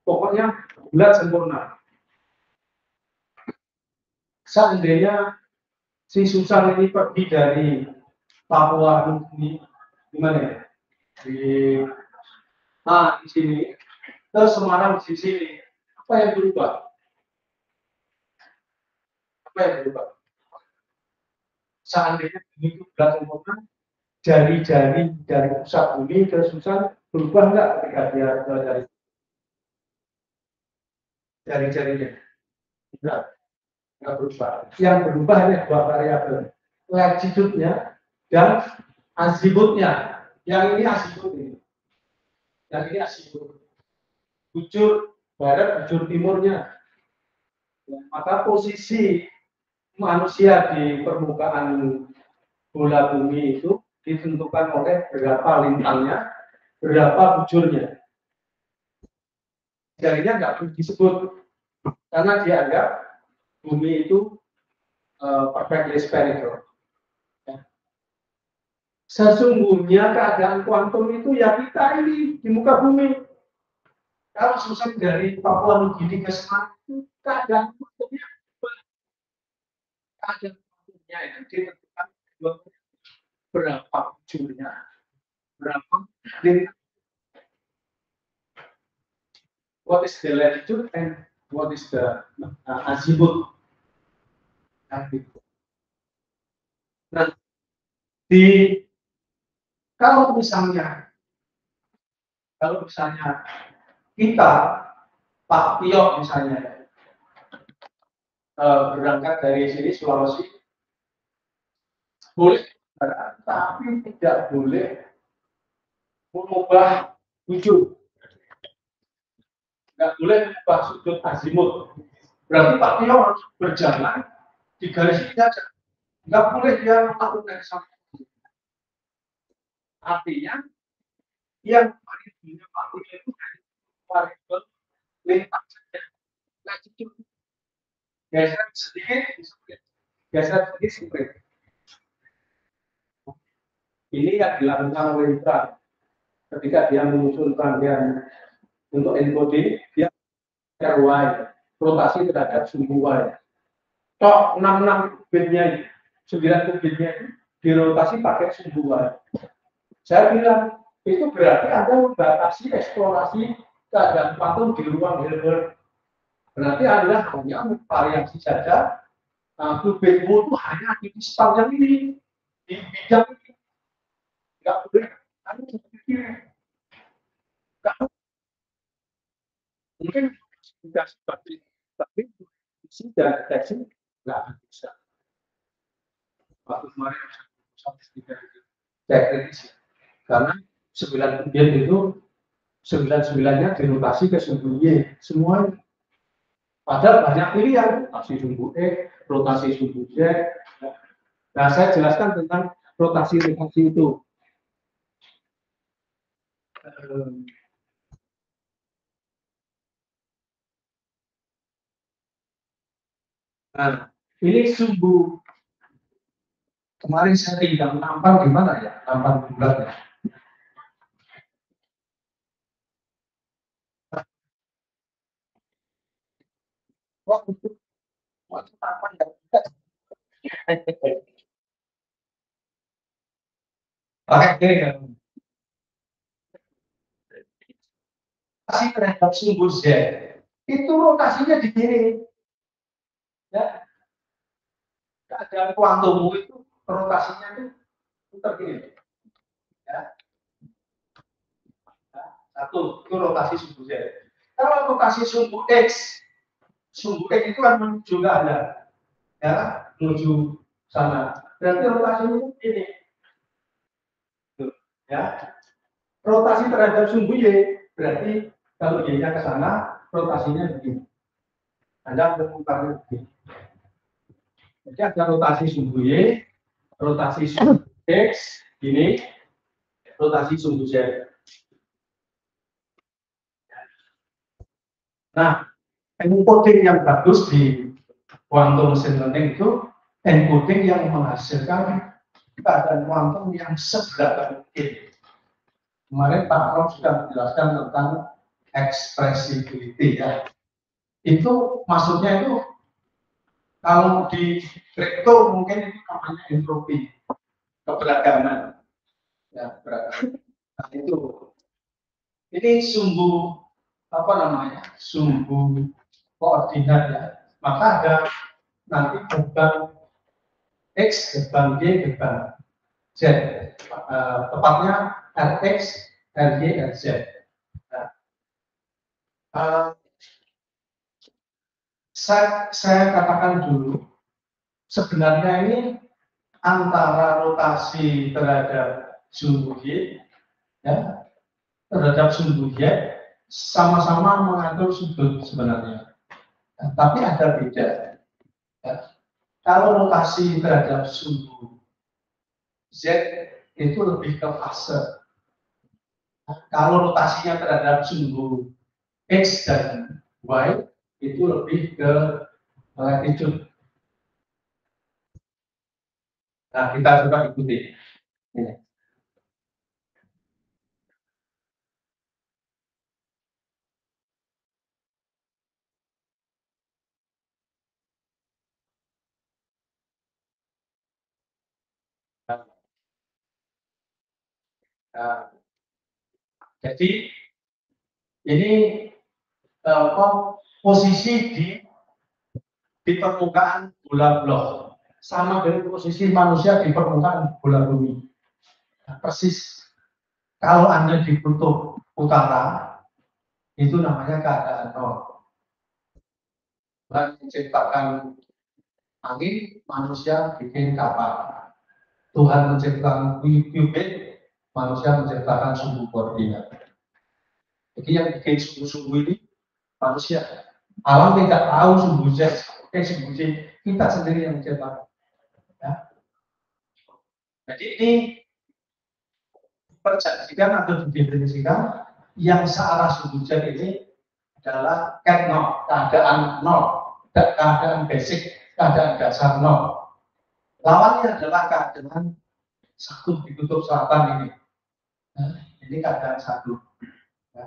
Pokoknya bulat sempurna. Seandainya si Susan ini pergi dari Papua ini gimana ya? Di sini, terus Semarang di sini, apa yang berubah? Apa yang berubah? Seandainya bumi itu bulat sempurna, jari-jari dari pusat bumi ke Susan berubah nggak ketika dia dari jari-jarinya? Nggak berubah. Yang berubah hanya dua variabel, latitude-nya dan azimutnya. Yang ini azimut ini. Yang ini azimut. Bujur barat, bujur timurnya. Ya, maka posisi manusia di permukaan bola bumi itu ditentukan oleh berapa lintangnya, berapa bujurnya. Jadinya nggak perlu disebut karena dianggap bumi itu perfectly spherical. Ya. Sesungguhnya keadaan kuantum itu ya kita ini di muka bumi. Kalau susah dari Papua Nugini ke Semarang itu keadaan kuantumnya itu ditentukan berapa bujurnya, berapa lintang. What is the latitude and what is the azimut? Nah, kalau misalnya kita Pak Tio misalnya berangkat dari sini Sulawesi, boleh, tapi tidak boleh mengubah bujur, nggak boleh mengubah sudut azimut. Berarti Pak Tio harus berjalan di garis ini saja, nggak boleh dia melakukan sama. Artinya yang paling punya Pak Tio itu variabel lintang saja, latitude. Geser sedikit, sempit. Ini yang dilakukan oleh Ibra ketika dia menyusun rangkaian untuk encoding, dia RY, rotasi terhadap sumbu Y. Tok 66 bitnya, 9 bitnya dirotasi pakai sumbu Y. Saya bilang itu berarti Anda membatasi eksplorasi keadaan kuantum di ruang Hilbert. Berarti Anda hanya variasi saja. Qubitmu itu hanya di sepanjang ini, di bidang ini. Nggak boleh, Anda seperti ini. Mungkin sudah seperti tapi isi dan deteksi nggak bisa. Waktu kemarin saya kritisi karena 9 bit itu 99-nya dirotasi ke sumbu Y semua. Padahal banyak pilihan, rotasi sumbu E, rotasi sumbu Z. Nah, saya jelaskan tentang rotasi-rotasi itu. Nah, ini sumbu Kemarin saya tidak nampang gimana ya, nampang bulat ya. Wah, itu nampang ya. Pakai kiri kan. Rotasi terhadap sumbu Z itu rotasinya di kiri. Ya, keadaan kuantum itu rotasinya itu putar gini. Ya. Satu, itu rotasi sumbu Z. Kalau rotasi sumbu X itu kan menuju ke Anda, ya, menuju sana. Berarti rotasinya itu ini, ya. Rotasi terhadap sumbu Y, berarti kalau Y-nya ke sana, rotasinya begini. Anda memutarnya begini. Jadi ada rotasi sumbu Y, rotasi sumbu X, ini, rotasi sumbu Z. Nah, encoding yang bagus di quantum machine learning itu encoding yang menghasilkan keadaan quantum yang seberapa mungkin. Kemarin Pak Prof sudah menjelaskan tentang expressibility ya. Itu maksudnya itu kalau di kripto mungkin itu namanya entropi, keberagaman. Ya, beragam. Nah, itu. Ini sumbu apa namanya? Sumbu koordinat ya. Maka ada nanti gerbang X, gerbang Y, gerbang Z. Tepatnya Rx, Ry, Rz. Nah, saya katakan dulu, sebenarnya ini antara rotasi terhadap sumbu Y, ya, terhadap sumbu Y, sama-sama mengatur sudut sebenarnya. Nah, tapi ada beda. Ya. Kalau rotasi terhadap sumbu Z itu lebih ke fase. Kalau rotasinya terhadap sumbu X dan Y itu lebih ke latitude. Nah, kita coba ikuti. Ini. Nah, jadi ini posisi di permukaan bola blok sama dengan posisi manusia di permukaan bola bumi. Nah, persis kalau Anda di kutub utara itu namanya keadaan nol. Tuhan menciptakan angin, manusia bikin kapal. Tuhan menciptakan qubit, manusia menciptakan sumbu koordinat. Jadi yang bikin sumbu-sumbu ini manusia. Alam tidak tahu sumbu Z, sumbu Z, kita sendiri yang menciptakan. Ya. Jadi ini diperjanjikan atau didefinisikan yang searah sumbu Z ini adalah cat nol, keadaan nol, keadaan basic, keadaan dasar nol. Lawannya adalah keadaan satu di kutub selatan ini. Nah, ini keadaan satu. Ya.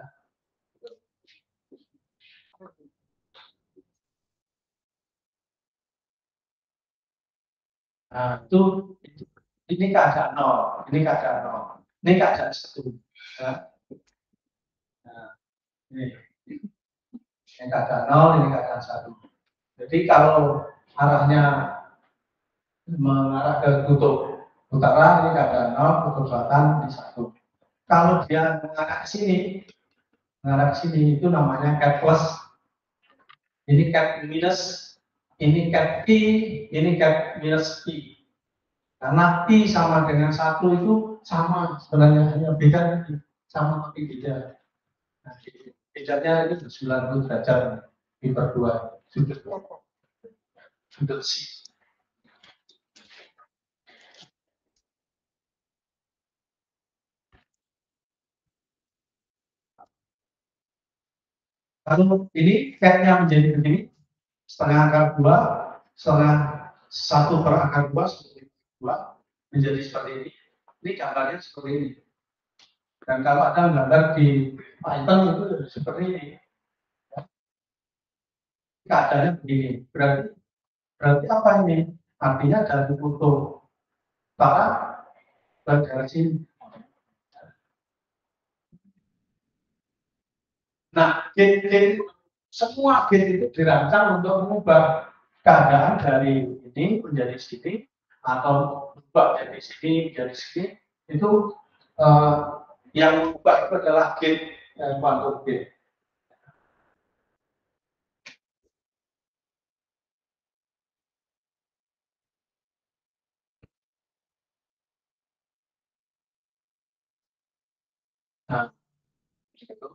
Nah, itu ini keadaan nol, ini keadaan nol, ini keadaan satu. Ya. Nah, ini keadaan nol, ini keadaan satu. Jadi kalau arahnya mengarah ke kutub utara, ini keadaan nol, kutub selatan ini satu. Kalau dia mengarah ke sini itu namanya cat plus, ini cat minus, ini cat P, ini cat minus P. Karena P sama dengan satu itu sama sebenarnya, hanya beda sama tapi beda. Nah, bedanya itu 90 derajat di per 2 sudut C. Lalu ini cat-nya menjadi begini, setengah akar 2, setengah 1 per akar 2, seperti 2. menjadi seperti ini gambarnya seperti ini. Dan kalau ada gambar di Python itu seperti ini. Keadaannya begini. Berarti apa ini? Artinya dari foto barat ke sini. Nah, semua gate itu dirancang untuk mengubah keadaan dari ini menjadi sini atau berubah dari sini menjadi sini. Itu yang mengubah itu adalah gate quantum gate. Nah, itu.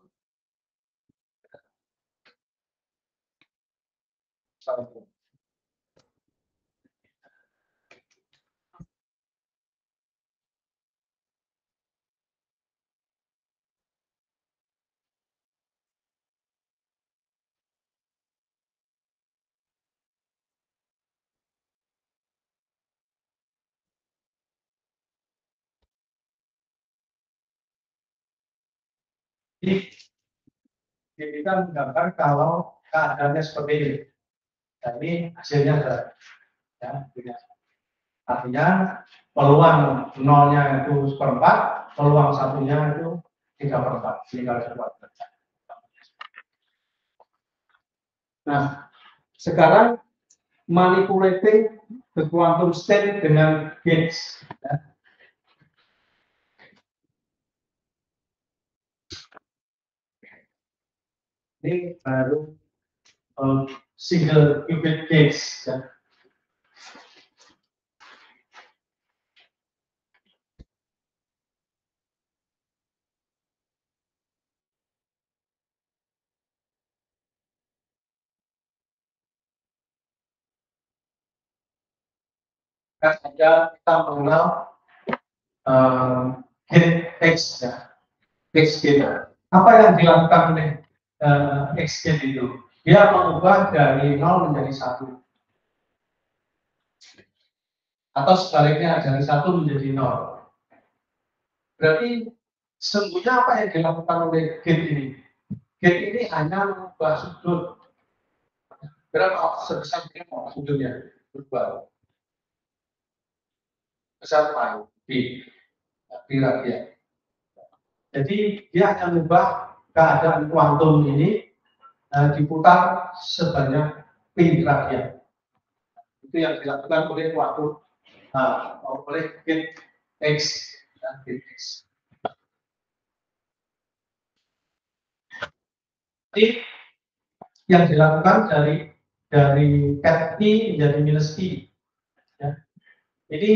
Jadi kita menggambar kalau keadaannya seperti ini. Nah, ini hasilnya adalah ya, artinya peluang nolnya itu seperempat, peluang satunya itu 3/4. Nah, sekarang manipulating the quantum state dengan gates. Ya. Ini baru single qubit gates. Ya. Saja kita mengenal gate X, ya. X gate. Apa yang dilakukan oleh X gate itu? Dia mengubah dari 0 menjadi 1. Atau sebaliknya dari 1 menjadi 0. Berarti sesungguhnya apa yang dilakukan oleh gate ini? Gate ini hanya mengubah sudut. Berapa sebesar berapa sudutnya? Berubah. Besar pi di radian. Jadi dia akan mengubah keadaan kuantum ini diputar sebanyak pi radian. Itu yang dilakukan oleh waktu oleh gate X dan gate X. Jadi yang dilakukan dari kat I menjadi minus I. Ya. Ini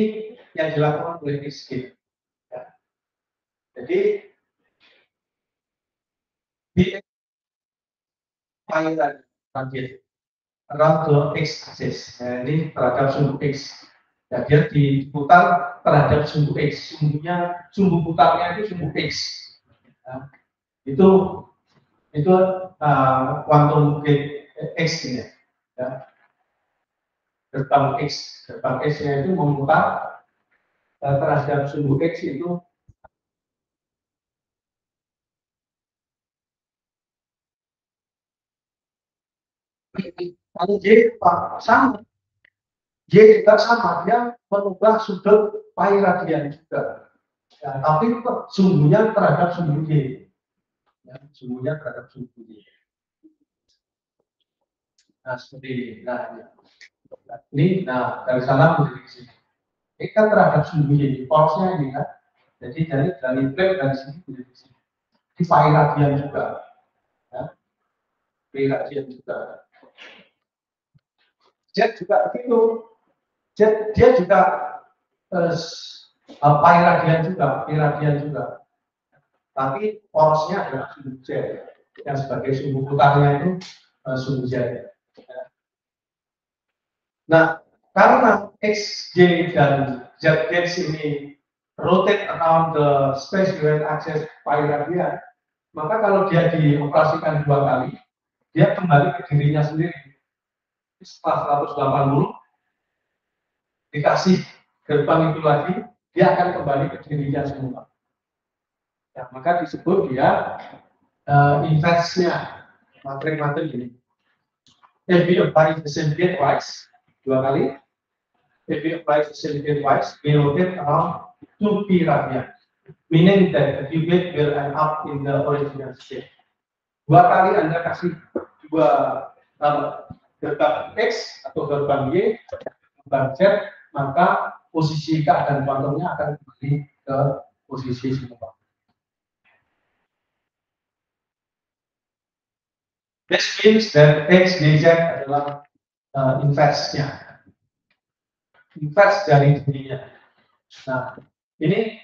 yang dilakukan oleh X gate. Ya. Jadi di pi radian around the X axis. Nah, ini terhadap sumbu X. Ya, dia diputar terhadap sumbu X. Sumbu putarnya itu sumbu X. Ya. Itu quantum gate X ini. Ya. Gerbang X-nya itu memutar terhadap sumbu X itu kalau Y sama, Y juga sama, dia mengubah sudut pi radian juga. Ya, tapi sumbunya terhadap sumbu Y. Ya, sumbunya terhadap sumbu Y. Nah, seperti ini. Nah, ya. Ini, dari sana menjadi ke sini. Ini kan terhadap sumbu Y, pulse-nya ini kan. Jadi dari plate dari sini menjadi sini. Di pi radian juga. Ya. Pi radian juga. Jet juga begitu. Dia juga pi radian juga. Tapi porosnya adalah sumbu Z. Yang sebagai sumbu putarnya itu sumbu Z. Nah, karena X, Y, dan Z gates ini rotate around the space-wide axis pi radian, maka kalau dia dioperasikan 2 kali, dia kembali ke dirinya sendiri. Setelah 180 dikasih gerbang itu lagi, dia akan kembali ke dirinya semula. Ya, maka disebut dia inverse-nya matrik ini. If we apply the same gate twice, 2 kali. If we apply the same gate twice, we rotate around 2p radian. Meaning that the qubit will end up in the original state. 2 kali Anda kasih 2 gerbang X atau gerbang Y, gerbang Z, maka posisi keadaan kuantumnya akan kembali ke posisi semula. This means that X, Y, Z adalah inverse-nya. Inverse dari dirinya. Nah, ini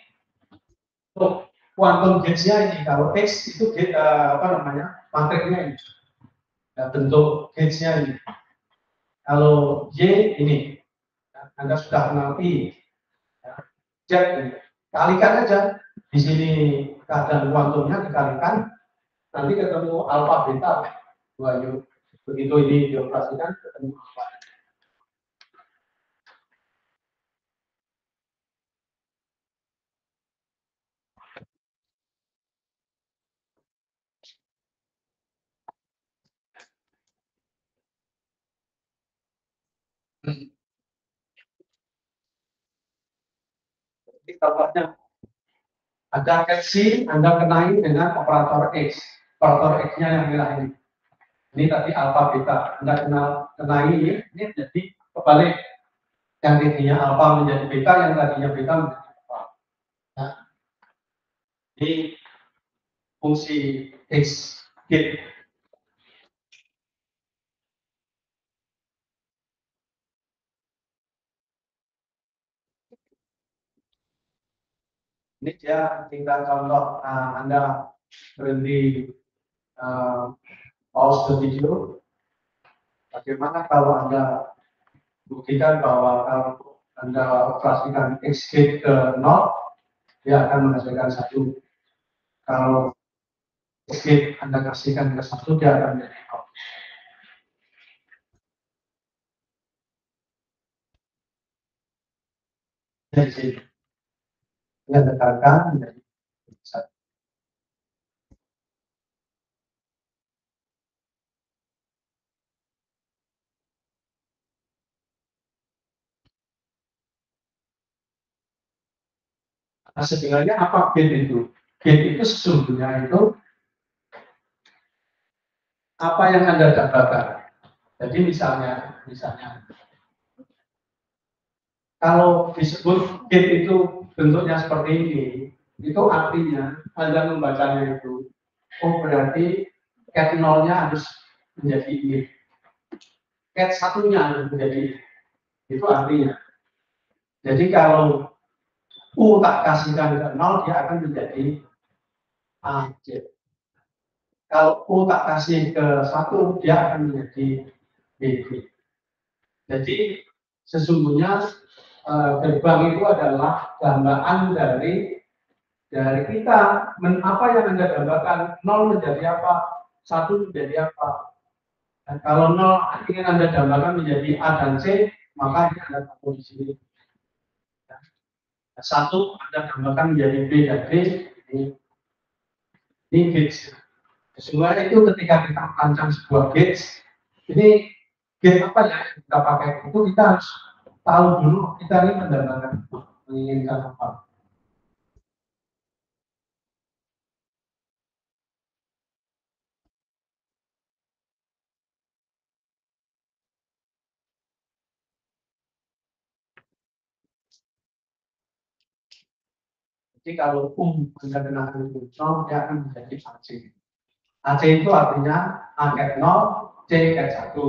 untuk quantum gauge-nya ini, kalau X itu matriknya ini. Ya, bentuk gauge-nya ini. Kalau Y ini, Anda sudah kenal I. Ya, Z ini. Kalikan aja. Di sini keadaan kuantumnya dikalikan, nanti ketemu alpha beta. Begitu ini dioperasikan, ketemu alpha. Jadi contohnya ada C, Anda kenai dengan operator X. Operator X-nya yang merah ini. Ini tadi alpha beta. Anda kenai ini jadi kebalik. Yang tadinya alpha menjadi beta, yang tadinya beta menjadi alpha. Nah, ini fungsi X gate. Ini dia tinggal contoh Anda berhenti pause the video. Bagaimana kalau Anda buktikan bahwa kalau Anda operasikan X gate ke 0, dia akan menghasilkan 1. Kalau X gate Anda kasihkan ke 1, dia akan menjadi 0. Dari sini. Ini tekankan menjadi 1. Nah, sebenarnya apa gate itu? Gate itu sesungguhnya itu apa yang Anda dapatkan. Jadi misalnya kalau disebut gate itu bentuknya seperti ini, itu artinya Anda membacanya itu, oh berarti cat 0-nya harus menjadi ini, cat 1-nya harus menjadi ini. Itu artinya. Jadi kalau U tak kasihkan ke 0, dia akan menjadi AC. Kalau U tak kasih ke 1, dia akan menjadi BB. Jadi sesungguhnya gerbang itu adalah gambaran dari kita. Apa yang Anda gambarkan, 0 menjadi apa, 1 menjadi apa. Dan kalau 0 ingin Anda gambarkan menjadi A dan C, maka ini Anda tahu di sini. 1 Anda gambarkan menjadi B dan D, ini gates. Sebenarnya itu ketika kita merancang sebuah gates, ini gate apa ya yang kita pakai, itu kita harus tahu dulu kita ini menginginkan apa. Jadi kalau Anda kenakan itu 0, dia akan menjadi AC. AC itu artinya A cat 0, C cat 1.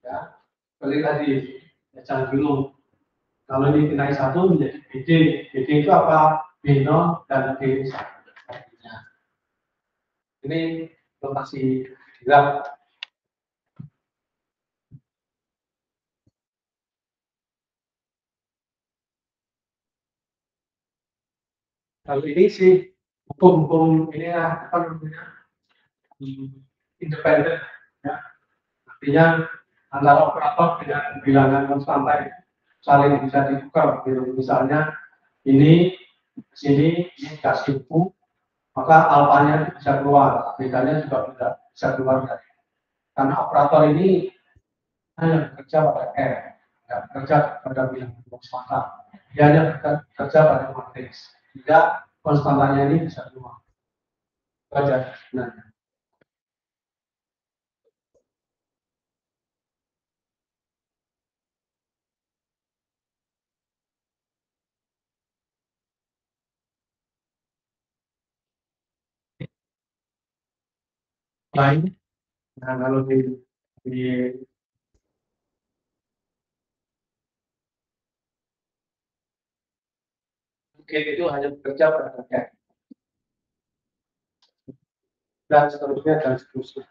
Ya. Seperti tadi, ya, jangan bingung. Kalau ini kenai 1 menjadi BD. BD itu apa? B0 dan D1. Ini notasi graf. Kalau ini sih hukum ini apa namanya, independen, ya. Artinya antara operator dengan bilangan konstanta saling bisa ditukar. Gitu. Misalnya ini sini ini gas suhu, maka alfanya bisa keluar, betanya juga bisa keluar. Karena operator ini hanya bekerja pada R, tidak bekerja pada bilang konstanta. Dia hanya bekerja pada matriks. Tidak konstantanya ini bisa keluar. Saja. Lain, nah kalau di mungkin itu hanya bekerja pada R dan seterusnya dan seterusnya.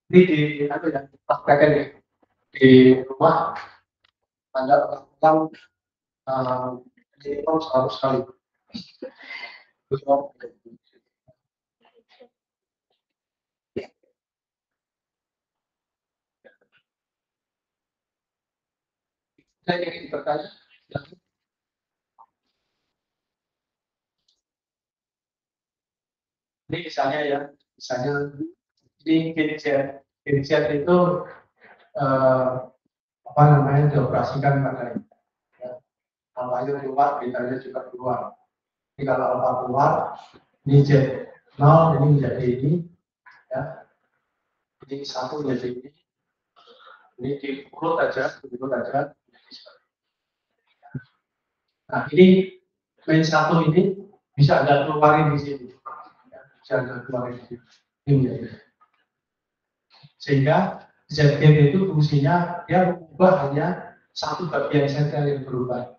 Ini di apa ya prakteknya ya di rumah Anda lakukan minimal 100 kali. Saya ingin bertanya, ini misalnya ya, misalnya di Genset itu apa namanya dioperasikan pada ya, alfanya keluar, betanya juga keluar. Jadi kalau alfa keluar, ini Z0 ini menjadi ini, ya, ini satu menjadi ini diurut aja. Nah ini main satu ini bisa Anda keluarin di sini, ya, bisa Anda keluarin di sini. Ini ya. Sehingga ZG itu fungsinya dia mengubah hanya satu bagian saja yang berubah.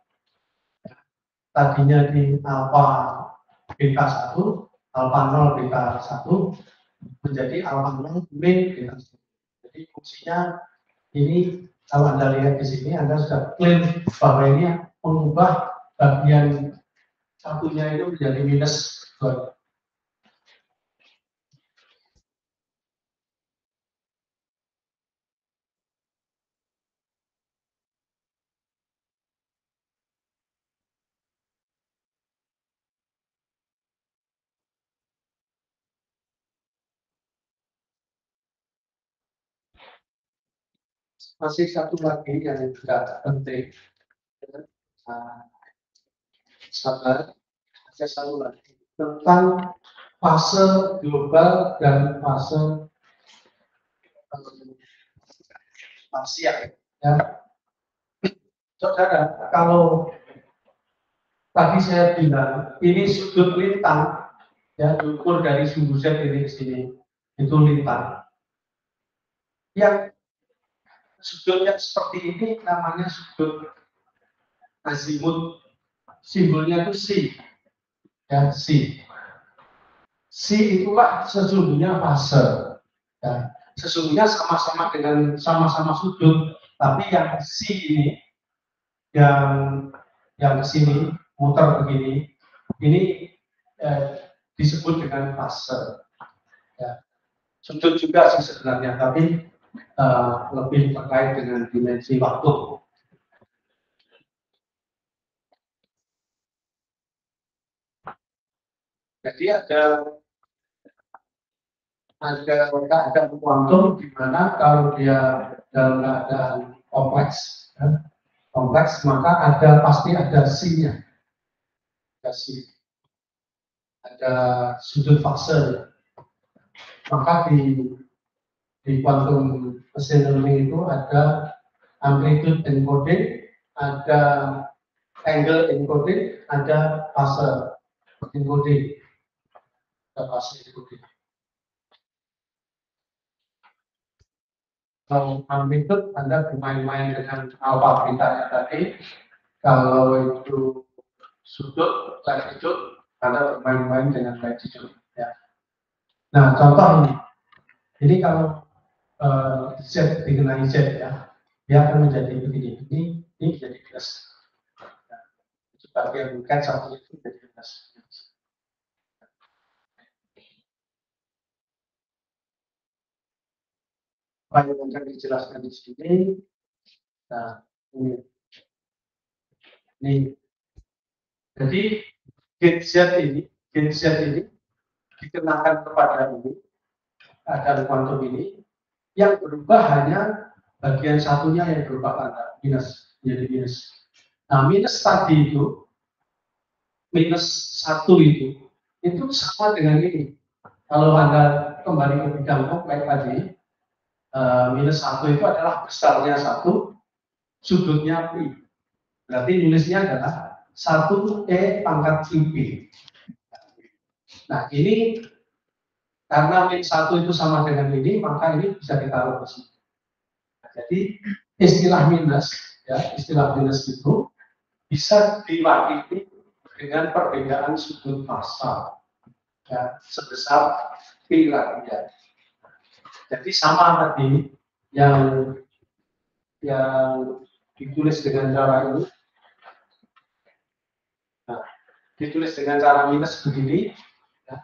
Tadinya di alfa beta 1, alfa 0 beta 1 menjadi alfa 0 min beta 1. Jadi fungsinya ini kalau Anda lihat di sini Anda sudah klaim bahwa ini mengubah bagian satunya itu menjadi minus 2. Masih satu lagi yang juga penting. Sabar, ada satu lagi tentang fase global dan fase parsial. Ya. Saudara, kalau tadi saya bilang ini sudut lintang, ya diukur dari sumbu Z ini ke sini, itu lintang. Yang sudutnya seperti ini namanya sudut azimut, simbolnya itu C, ya C. C itulah sesungguhnya fase. Ya. Sesungguhnya sama-sama dengan sama-sama sudut, tapi yang C ini yang ke sini muter begini, ini disebut dengan fase. Ya. Sudut juga sih sebenarnya, tapi lebih terkait dengan dimensi waktu. Jadi ada keadaan kuantum di mana kalau dia dalam keadaan kompleks, ya, maka pasti ada C-nya, ada sudut fase. Maka di quantum machine learning itu ada amplitude encoding, ada angle encoding, ada fase encoding. Kalau amplitude Anda bermain-main dengan alfa beta tadi, kalau itu sudut latitude Anda bermain-main dengan latitude. Ya. Nah contoh ini kalau Z dikenai Z ya, dia akan menjadi begini. Ini menjadi plus. Sebagian bukan satu itu menjadi plus. apa yang akan dijelaskan di sini. Nah, ini. Jadi gate Z ini dikenakan kepada ini, keadaan kuantum ini, yang berubah hanya bagian satunya yang berupa tanda minus, jadi minus. Nah, minus tadi itu, minus 1 itu sama dengan ini. Kalau Anda kembali ke bidang kompleks tadi, minus 1 itu adalah besarnya 1, sudutnya pi. Berarti minusnya adalah 1E pangkat pi. Nah, ini karena min 1 itu sama dengan ini, maka ini bisa ditaruh di sini. Nah, jadi istilah minus itu bisa diwakili dengan perbedaan sudut fasa ya, sebesar pi radian. Jadi sama tadi yang ditulis dengan cara ini. Nah, ditulis dengan cara minus begini. Ya.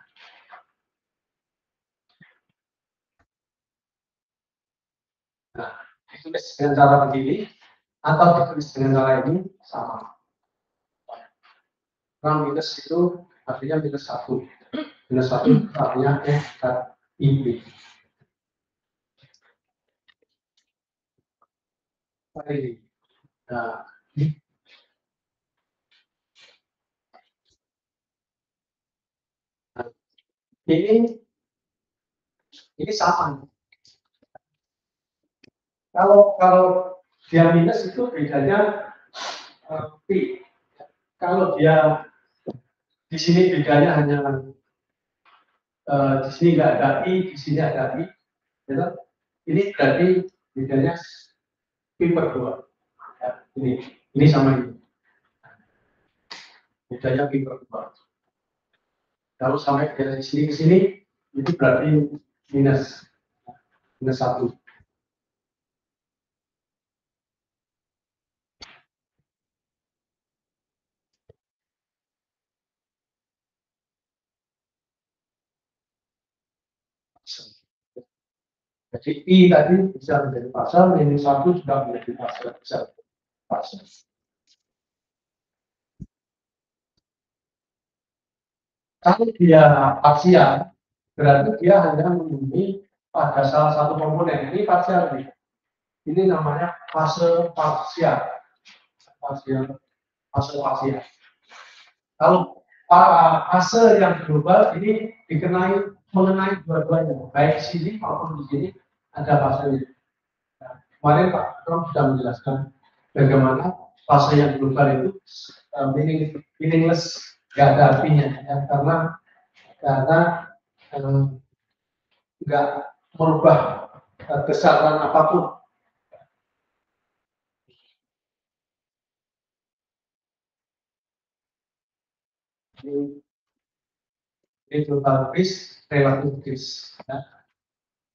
Nah, ditulis dengan cara begini atau ditulis dengan cara ini sama. Nah, minus itu artinya minus 1. Minus 1 artinya ip. Nah, ini sama. Kalau dia minus itu bedanya pi. Kalau dia di sini bedanya hanya di sini nggak ada i, di sini ada i. Ya, ini berarti bedanya pi per 2. Ya, ini sama ini. Bedanya pi per 2. Kalau sampai dari sini ke sini, itu berarti minus 1. Jadi I tadi bisa menjadi fase, minus 1 sudah menjadi fase. Kalau dia parsial, berarti dia hanya memenuhi pada salah satu komponen. Ini parsial nih. Ini namanya fase parsial. Fase parsial. Kalau fase yang global ini mengenai dua-duanya, baik di sini maupun di sini ada fasenya. Nah, kemarin Pak Rom sudah menjelaskan bagaimana fase yang global itu meaningless, nggak ada artinya, ya, karena nggak merubah besaran apapun. Ini global phase, relative phase, ya.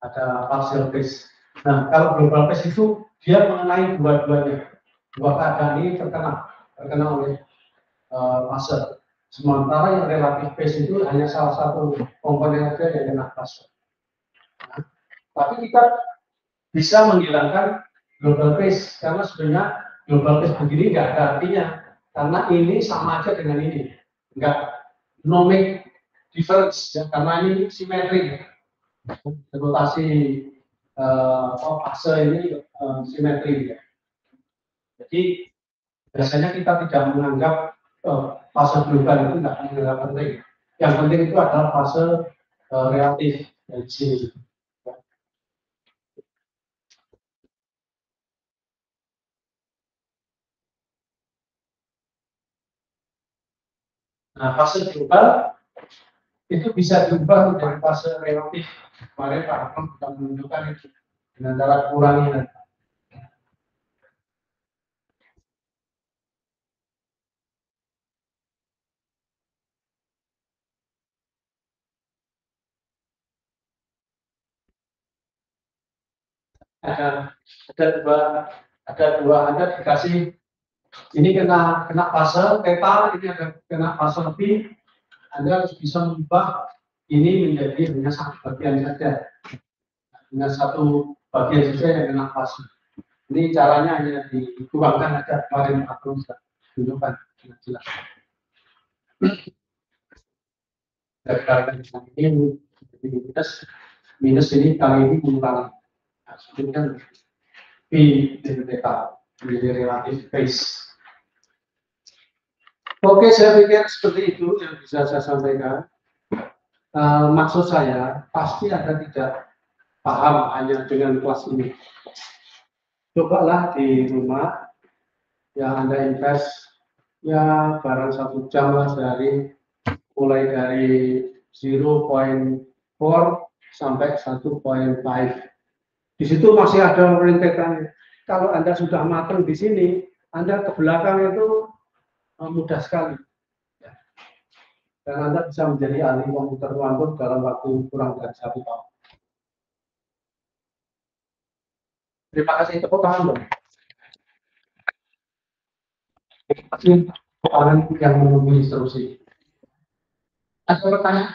Ada partial phase. Nah, kalau global phase itu dia mengenai dua-duanya. Dua keadaan ini terkena oleh fase. Sementara yang relative phase itu hanya salah satu komponen saja yang kena fase. Nah, tapi kita bisa menghilangkan global phase karena sebenarnya global phase begini nggak ada artinya karena ini sama aja dengan ini, nggak no make difference ya, karena ini simetri. Rotasi fase ini simetri ya. Jadi biasanya kita tidak menganggap fase global itu tidak penting. Yang penting itu adalah fase relatif dari sini. Nah, fase global itu bisa diubah menjadi fase relatif. Kemarin Pak Akram sudah menunjukkan itu dengan cara kurangi. Ada dua Anda dikasih ini kena fase theta, ini ada kena fase pi. Anda harus bisa mengubah ini menjadi hanya satu bagian saja, dengan satu bagian sesuai dengan nafas. Ini caranya hanya dituangkan aja, kemarin aku sudah tunjukkan dengan jelas. Dari kalian ini minus ini kali ini mengurangi. Nah, ini kan P dari theta menjadi relatif phase. Oke, saya pikir seperti itu yang bisa saya sampaikan. Maksud saya pasti ada tidak paham hanya dengan kelas ini. Cobalah di rumah yang Anda invest ya barang 1 jam lah sehari, mulai dari 0,4 sampai 1,5. Di situ masih ada rintekan. Kalau Anda sudah matang di sini, Anda ke belakang itu mudah sekali. Dan Anda bisa menjadi ahli komputer kuantum dalam waktu kurang dari 1 tahun. Terima kasih, tepuk tangan dong. Terima kasih orang yang menunggu instruksi. Ada pertanyaan?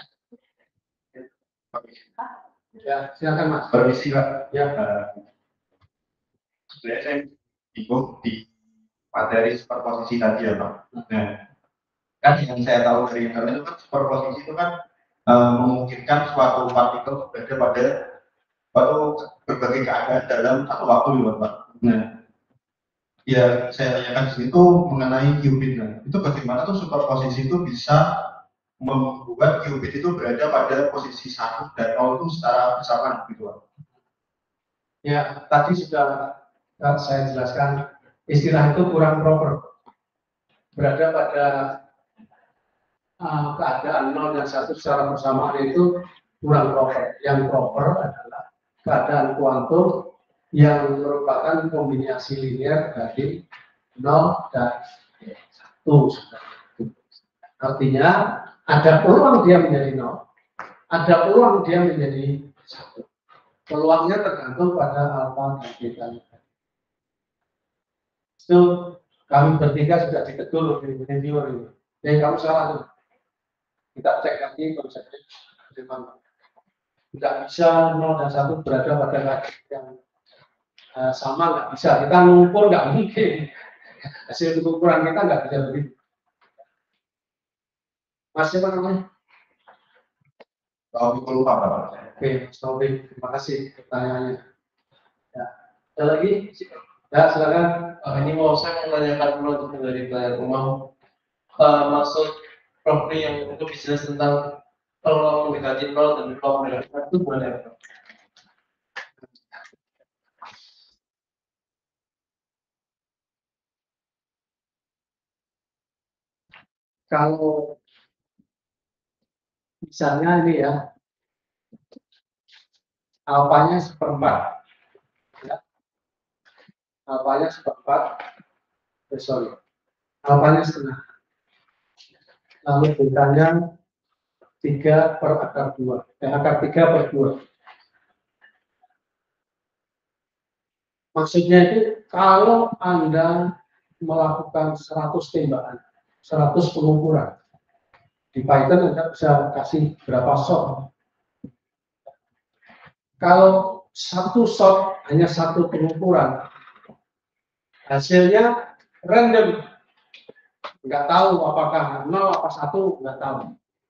Ya, silakan Mas. Permisi Pak. Ya. Sebenarnya saya bingung di materi superposisi tadi ya Pak. Nah, kan yang saya tahu dari internet itu kan superposisi itu kan memungkinkan suatu partikel berada pada suatu berbagai keadaan dalam satu waktu ya Pak. Nah, ya saya tanyakan di sini itu mengenai qubit. Nah, itu bagaimana tuh superposisi itu bisa membuat qubit itu berada pada posisi 1 dan 0 itu secara bersamaan gitu Pak. Ya, tadi sudah saya jelaskan istilah itu kurang proper. Berada pada keadaan 0 dan 1 secara bersamaan itu kurang proper. Yang proper adalah keadaan kuantum yang merupakan kombinasi linear dari 0 dan 1. Artinya ada peluang dia menjadi 0, ada peluang dia menjadi 1. Peluangnya tergantung pada alfa dan beta. Itu kami bertiga sudah ditegur oleh senior ini. Jadi kamu salah tuh. Kita cek lagi konsepnya bagaimana. Tidak bisa 0 dan 1 berada pada keadaan yang sama, nggak bisa. Kita mengukur nggak mungkin. Hasil pengukuran kita nggak bisa begitu. Masih apa namanya? Taufik lupa Pak. Oke, Taufik, terima kasih pertanyaannya. Ya. Ada lagi? Ya, silakan. Ini mau saya menanyakan dulu untuk dari pelayan umum. Maksud Prof yang itu bisa tentang kalau mendekati 0 dan kalau mendekati 1 itu gimana ya? Kalau misalnya ini ya, alfanya 1/4, ya. Alfanya 1/4, sorry, alfanya setengah. Lalu betanya 3/2, akar 3/2. Maksudnya itu kalau Anda melakukan 100 tembakan, 100 pengukuran, di Python Anda bisa kasih berapa shot. Kalau 1 shot hanya 1 pengukuran, hasilnya random, nggak tahu apakah 0 apa 1, nggak tahu.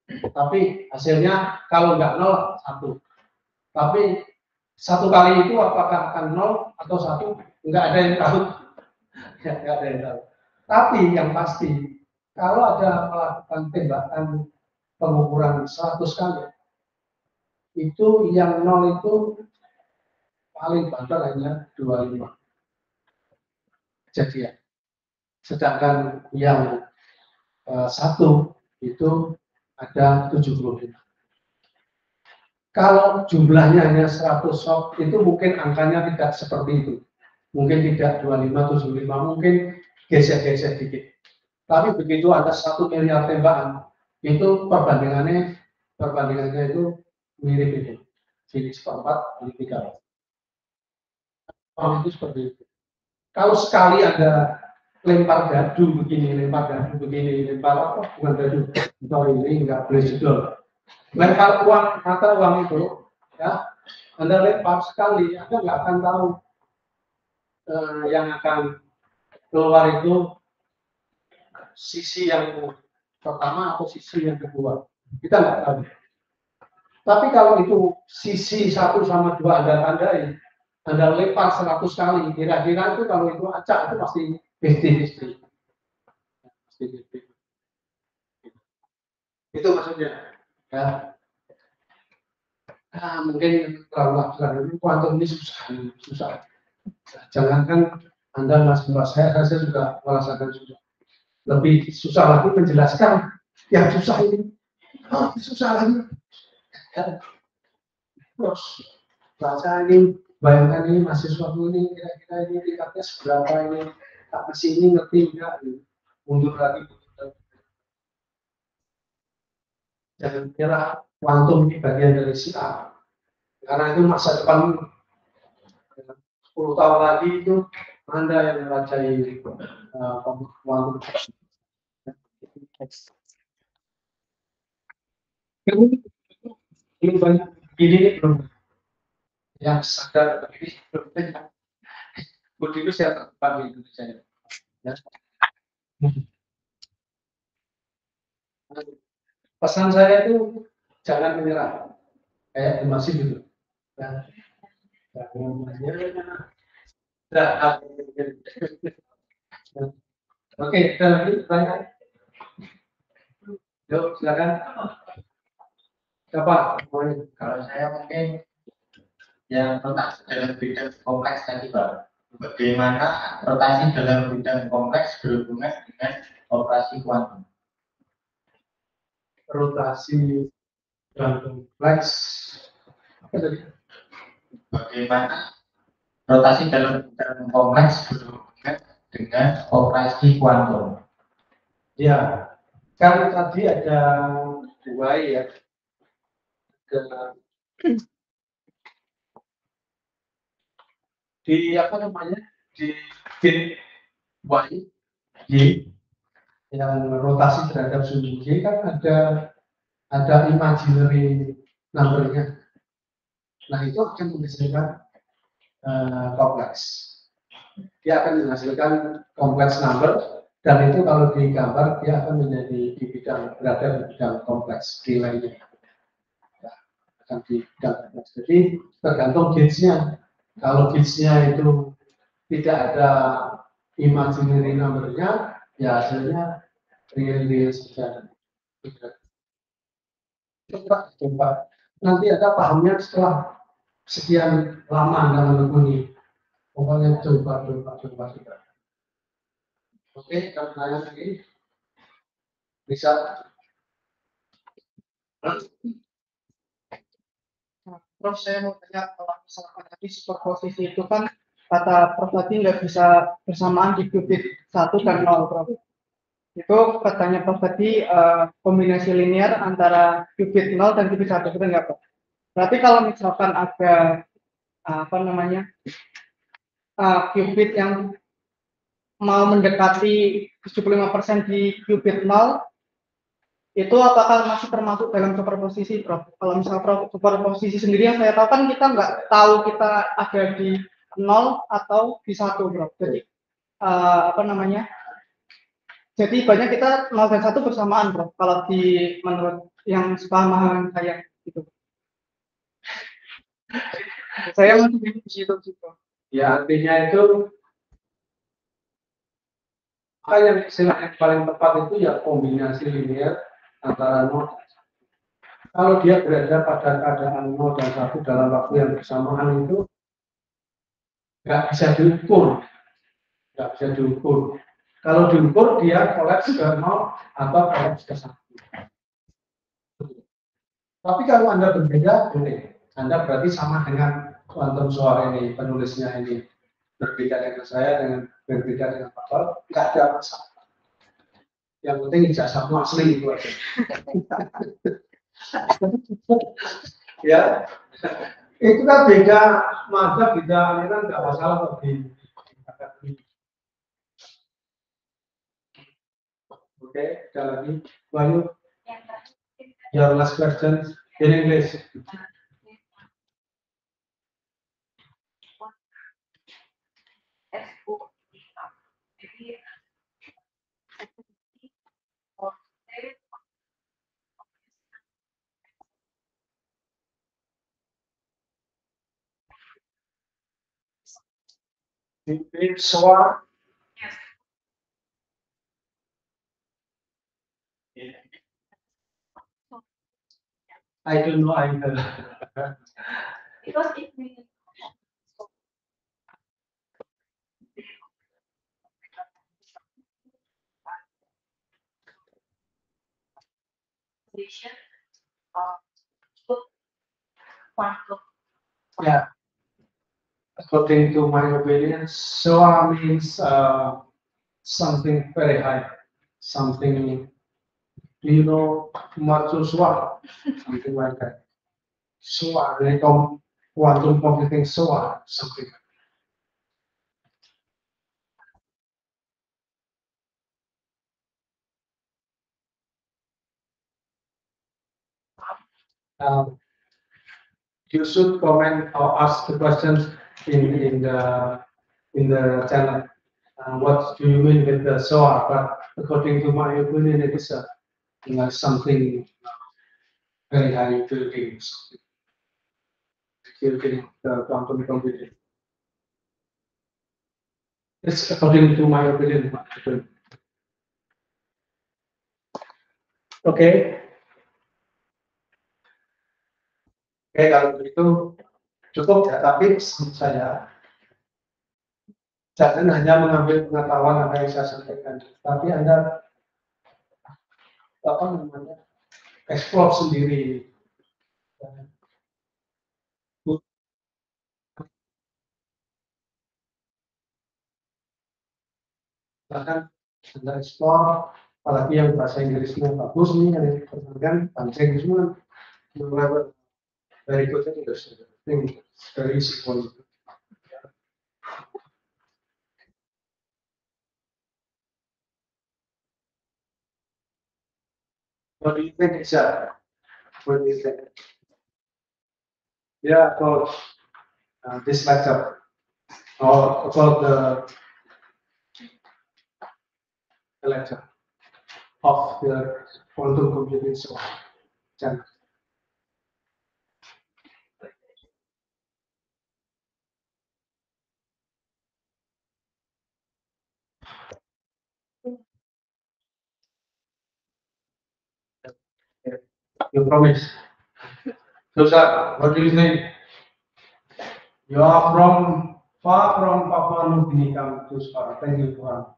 Tapi hasilnya kalau nggak 0, 1. Tapi 1 kali itu apakah akan 0 atau 1, nggak ada yang tahu. Nggak ada yang tahu. Tapi yang pasti, kalau ada melakukan tembakan pengukuran 100 kali, itu yang 0 itu paling banter hanya 25 kejadian. Sedangkan yang 1 itu ada 75. Kalau jumlahnya hanya 100 shot, itu mungkin angkanya tidak seperti itu. Mungkin tidak 25, 75, mungkin geser-geser dikit. Tapi begitu ada 1 miliar tembakan, itu perbandingannya itu mirip itu. Jadi 1/4, ini 3. Itu seperti itu. Kalau sekali ada lempar dadu begini, lempar dadu begini, lempar apa? Bukan dadu. Sorry, ini nggak boleh judul. Lempar uang, mata uang itu, ya, Anda lempar sekali, Anda nggak akan tahu yang akan keluar itu sisi yang pertama atau sisi yang kedua. Kita nggak tahu. Tapi kalau itu sisi 1 sama 2 Anda tandai, Anda lempar 100 kali, kira-kira itu kalau itu acak itu pasti 50-50. Itu maksudnya. Ya. Nah, mungkin terlalu kuantum ini susah. Jangankan Anda masih saya juga merasakan susah. Lebih susah lagi menjelaskan yang susah ini. Oh, susah lagi. Ya. Terus baca ini, bayangkan ini mahasiswa ini kira-kira ini tingkatnya seberapa ini, tak masih ini ngerti enggak? Mundur lagi. Jangan kira kuantum ini bagian dari siap. Karena itu masa depan 10 tahun lagi itu Anda yang merajai kuantum. Ini banyak ini belum yang sadar ini belum banyak. Begitu saya terdepan di Indonesia. Ya. Pesan saya itu jangan menyerah. Kayak masih gitu. Ya. Jangan menyerah. Nah, oke, kita lagi pertanyaan. Yuk, silakan. Siapa? Kalau saya mungkin yang rotasi dalam bidang kompleks tadi Pak. Bagaimana rotasi dalam bidang kompleks berhubungan dengan operasi kuantum? Rotasi dan kompleks. Apa tadi? Bagaimana rotasi dalam bidang kompleks berhubungan dengan operasi kuantum? Ya, kan tadi ada 2 ya. Di apa namanya? Di bit Y, Y yang rotasi terhadap sumbu Y kan ada imaginary number-nya. Nah, itu akan menghasilkan kompleks. Dia akan menghasilkan kompleks number, dan itu kalau digambar dia akan menjadi berada di bidang kompleks nilainya. Ya, akan di bidang kompleks. Jadi tergantung gauge-nya. Kalau gauge-nya itu tidak ada imaginary number-nya, ya hasilnya real saja. Coba. Nanti ada pahamnya setelah sekian lama Anda menekuni. Pokoknya coba. Oke, kalau saya lagi bisa. Prof, saya mau tanya, kalau misalkan tadi superposisi itu kan kata Prof tadi nggak bisa bersamaan di qubit 1 dan 0, Prof. Itu katanya Prof tadi kombinasi linear antara qubit 0 dan qubit 1, betul nggak, Prof? Berarti kalau misalkan ada apa namanya qubit yang mau mendekati 75% di qubit 0, itu apakah masih termasuk dalam superposisi, Prof? Kalau misalnya Prof superposisi sendiri yang saya tahu kan kita nggak tahu kita ada di 0 atau di 1, Prof. Jadi apa namanya? Jadi banyak kita 0 dan 1 bersamaan, Prof. Kalau di menurut yang sepemahaman saya gitu. Saya masih bingung di situ, Prof. Ya, artinya itu yang istilah yang paling tepat itu ya kombinasi linear antara 0 dan 1. Kalau dia berada pada keadaan 0 dan 1 dalam waktu yang bersamaan itu nggak bisa diukur. Kalau diukur dia kolaps ke 0 atau kolaps ke 1. Tapi kalau Anda berbeda, boleh. Anda berarti sama dengan quantum suara ini, penulisnya ini. Berbeda dengan saya, berbeda dengan Pak Tol, nggak ada masalah. Yang penting ijazahmu asli itu aja. Ya, itu kan beda mazhab, beda aliran, nggak masalah kok di. Oke, ada lagi, Bayu. Your last question in English. in SOA. I don't know either. Because if we quantum Yeah. According to my opinion, SOA means something very high, something, do you know, mercusuar, something like that. SOA, they call quantum computing SOA, something. You should comment or ask the questions in the channel. What do you mean with the SOA? But according to my opinion, it is something very high building, building the quantum computing. It's according to my opinion. Oke, kalau begitu cukup ya. Tapi pesan saya, jangan hanya mengambil pengetahuan apa yang saya sampaikan, tapi Anda apa namanya, explore sendiri. Bahkan Anda explore, apalagi yang bahasa Inggrisnya bagus nih, yang diperkenalkan bahasa Inggris semua, very good English. I think it's very easy for you. What do you think, Isha? What do you think? Yeah, about this lecture, or about the lecture of the quantum computing channel. You promise. So, sir, what do you think? You are from far from Papua New Guinea, come to Spa. Thank you for.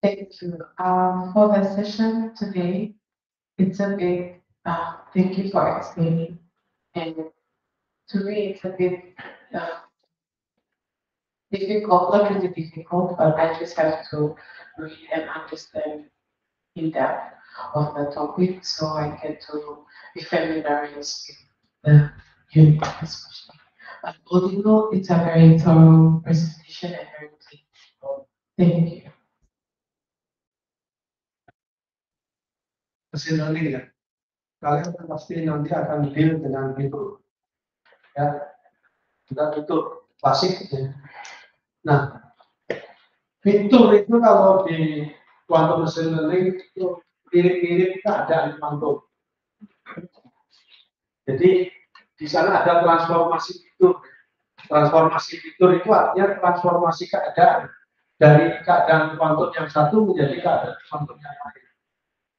Thank you. For the session today, it's a bit, thank you for explaining. And to me, it's a bit difficult, not really difficult, but I just have to read and understand in depth of the topic so I get to be familiarized with the unit especially. But although it's a very thorough presentation and very clear. Thank you. Mesin learning ya, kalian pasti nanti akan deal dengan fitur, ya, kita fitur klasik ya. Nah, fitur itu kalau di quantum machine learning itu mirip-mirip keadaan kuantum. Jadi di sana ada transformasi fitur. Transformasi fitur itu artinya transformasi keadaan dari keadaan kuantum yang satu menjadi keadaan kuantum yang lain.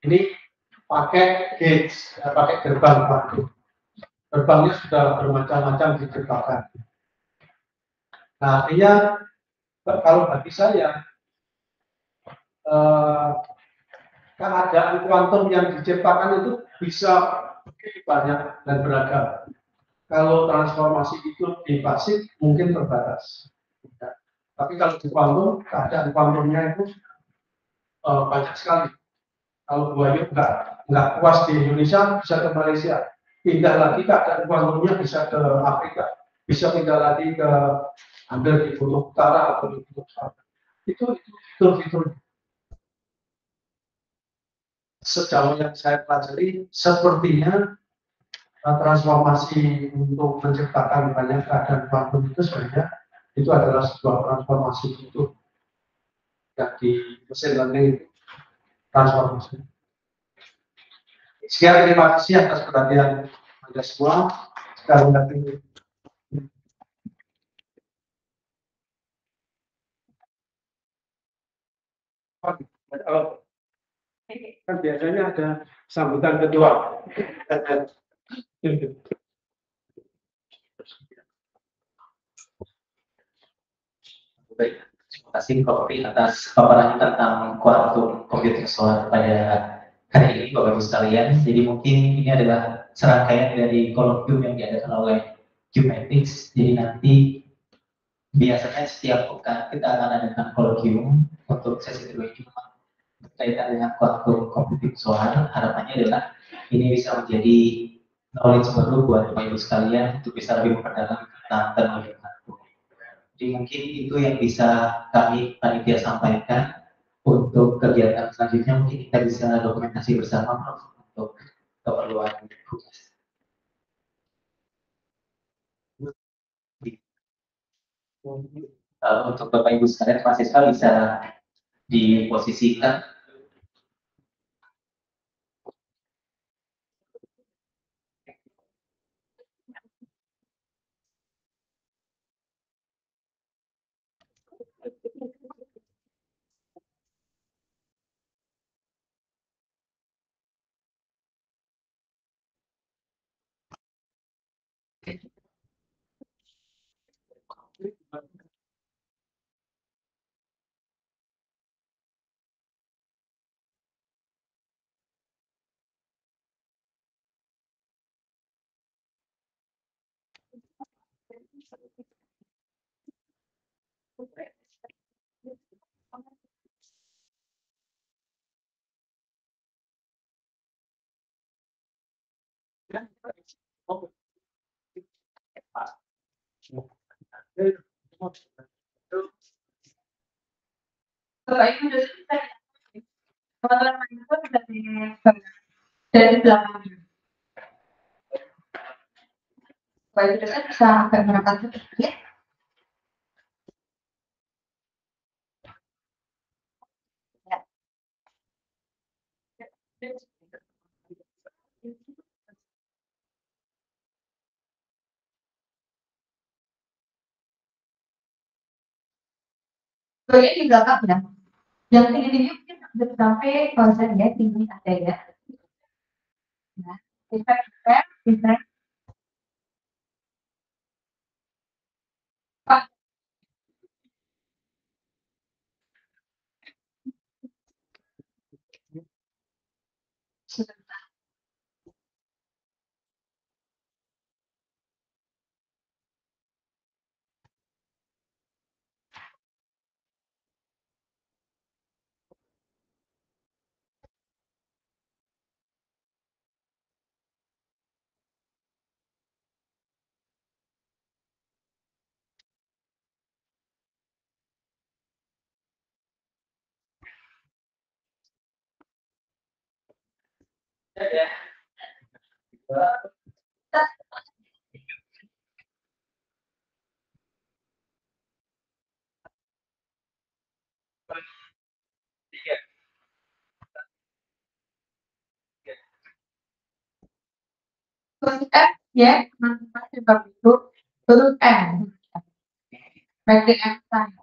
Ini pakai gates, pakai gerbang kuantum. Gerbangnya sudah bermacam-macam diciptakan. Nah, artinya kalau bagi saya keadaan kuantum yang diciptakan itu bisa banyak dan beragam. Kalau transformasi itu di pasif mungkin terbatas. Ya. Tapi kalau di kuantum, keadaan kuantumnya itu banyak sekali. Kalau Buayu nggak puas di Indonesia, bisa ke Malaysia. Pindah lagi keadaan kuantumnya bisa ke Afrika. Bisa pindah lagi ke hampir di Kutub Utara atau di Kutub Selatan. Itu fitur-fitur. Sejauh yang saya pelajari, sepertinya transformasi untuk menciptakan banyak keadaan kuantum itu sebenarnya itu adalah sebuah transformasi fitur yang di mesin learning itu. transformasi. Sekian, terima kasih atas perhatian Anda semua. Sekali lagi. Kan biasanya ada sambutan kedua. Baik, terima kasih Prof. atas paparannya tentang quantum computing solar pada hari ini, Bapak Ibu sekalian. Jadi mungkin ini adalah serangkaian dari kolokvium yang diadakan oleh Qmetics. Jadi nanti biasanya setiap pekan kita akan adakan kolokvium untuk sesi kedua ini berkaitan dengan quantum computing solar. Harapannya adalah ini bisa menjadi knowledge baru buat Bapak Ibu sekalian untuk bisa lebih memperdalam tentang teknologi quantum. Jadi mungkin itu yang bisa kami panitia sampaikan. Untuk kegiatan selanjutnya mungkin kita bisa dokumentasi bersama Prof, untuk keperluan tugas. Untuk Bapak Ibu sekalian, mahasiswa bisa diposisikan. Bapak Ibu sudah selesai. Teman-teman mahasiswa sudah dari belakangnya. Bapak Ibu sudah bisa agak merapat sedikit. Bagian di belakang ya. Yang tinggi-tinggi mungkin sudah sampai konsen ya, tinggi ada ya. Nah, bisa. Pak. Sebentar. Terus F ya, teman-teman juga itu terus M. Berarti M saya.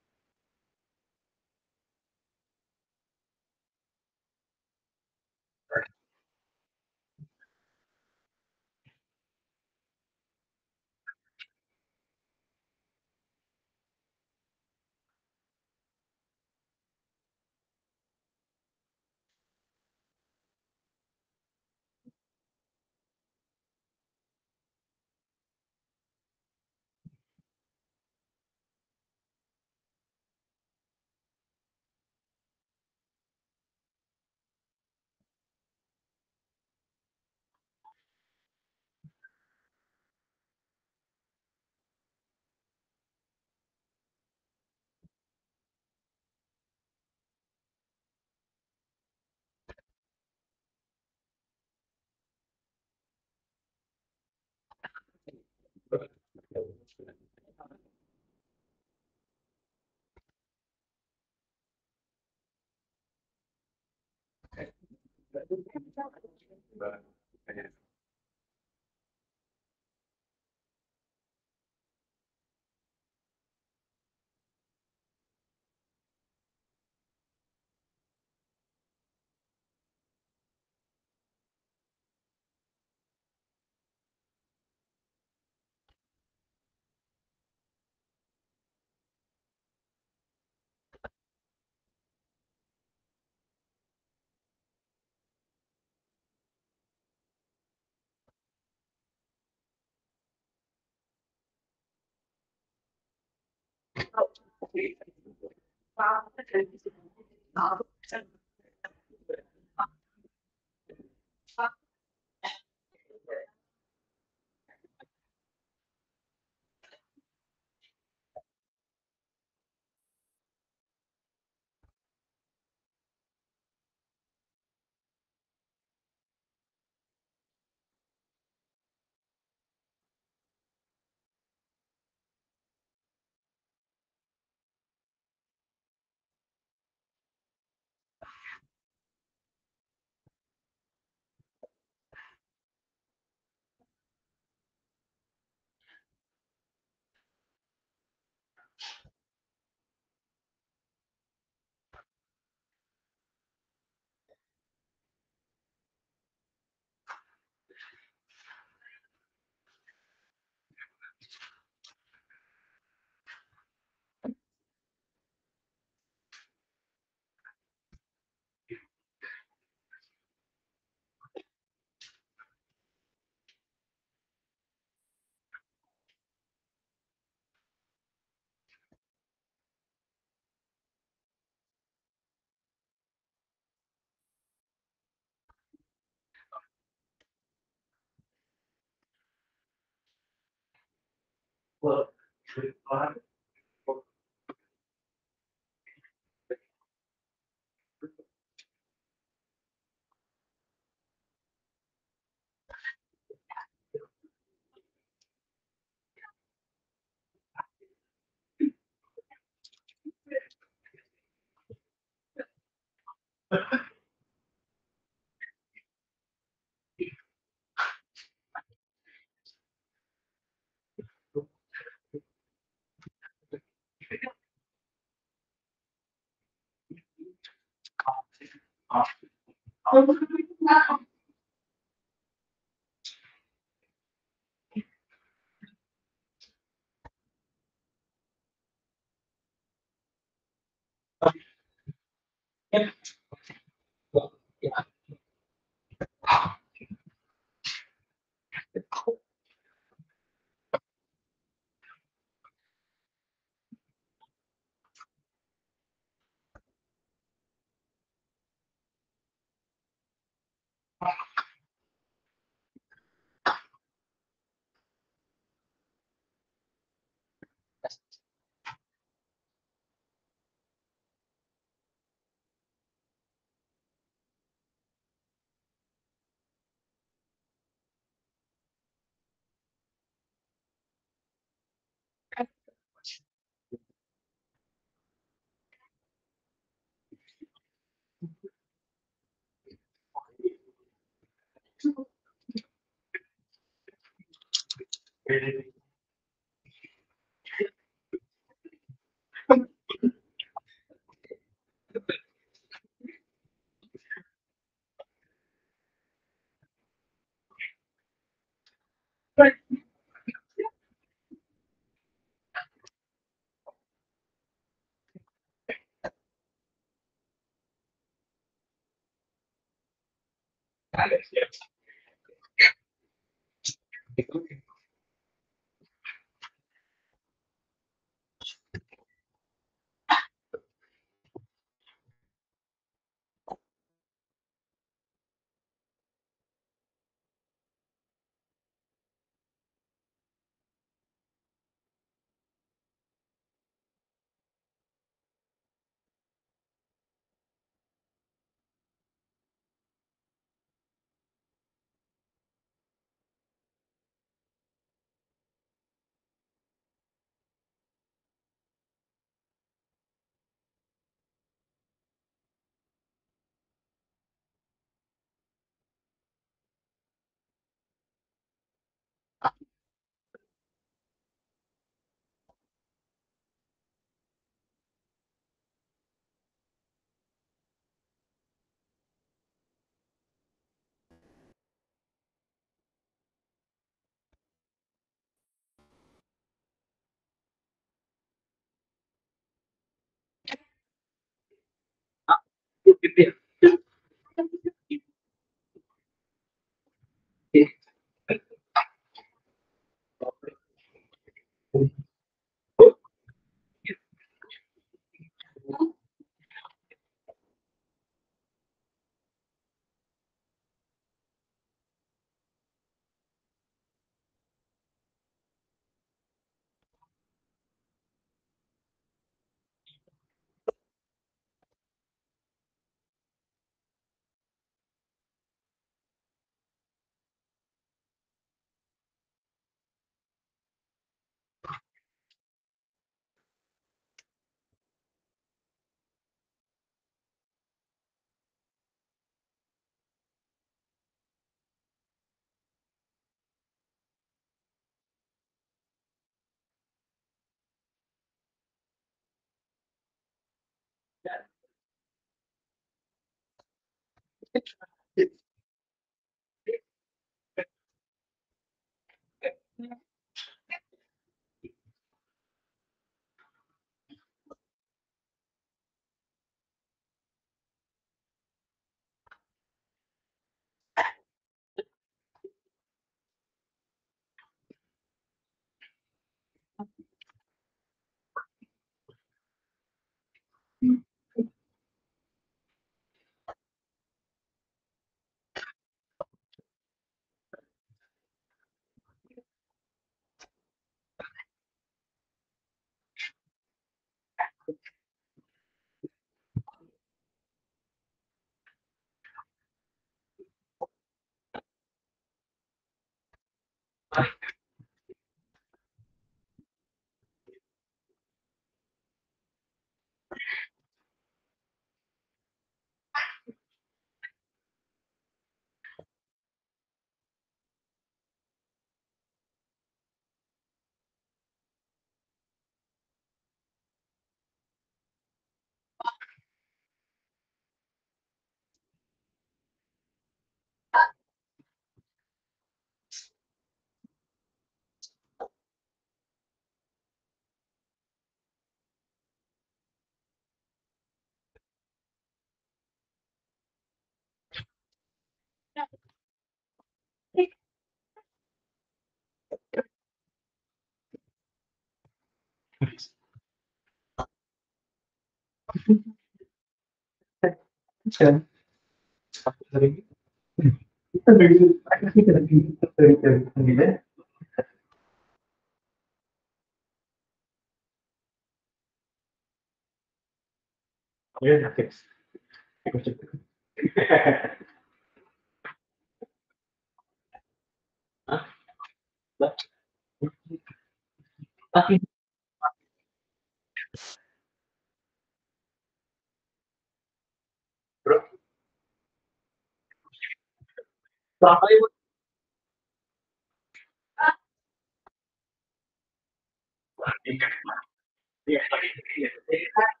Iya.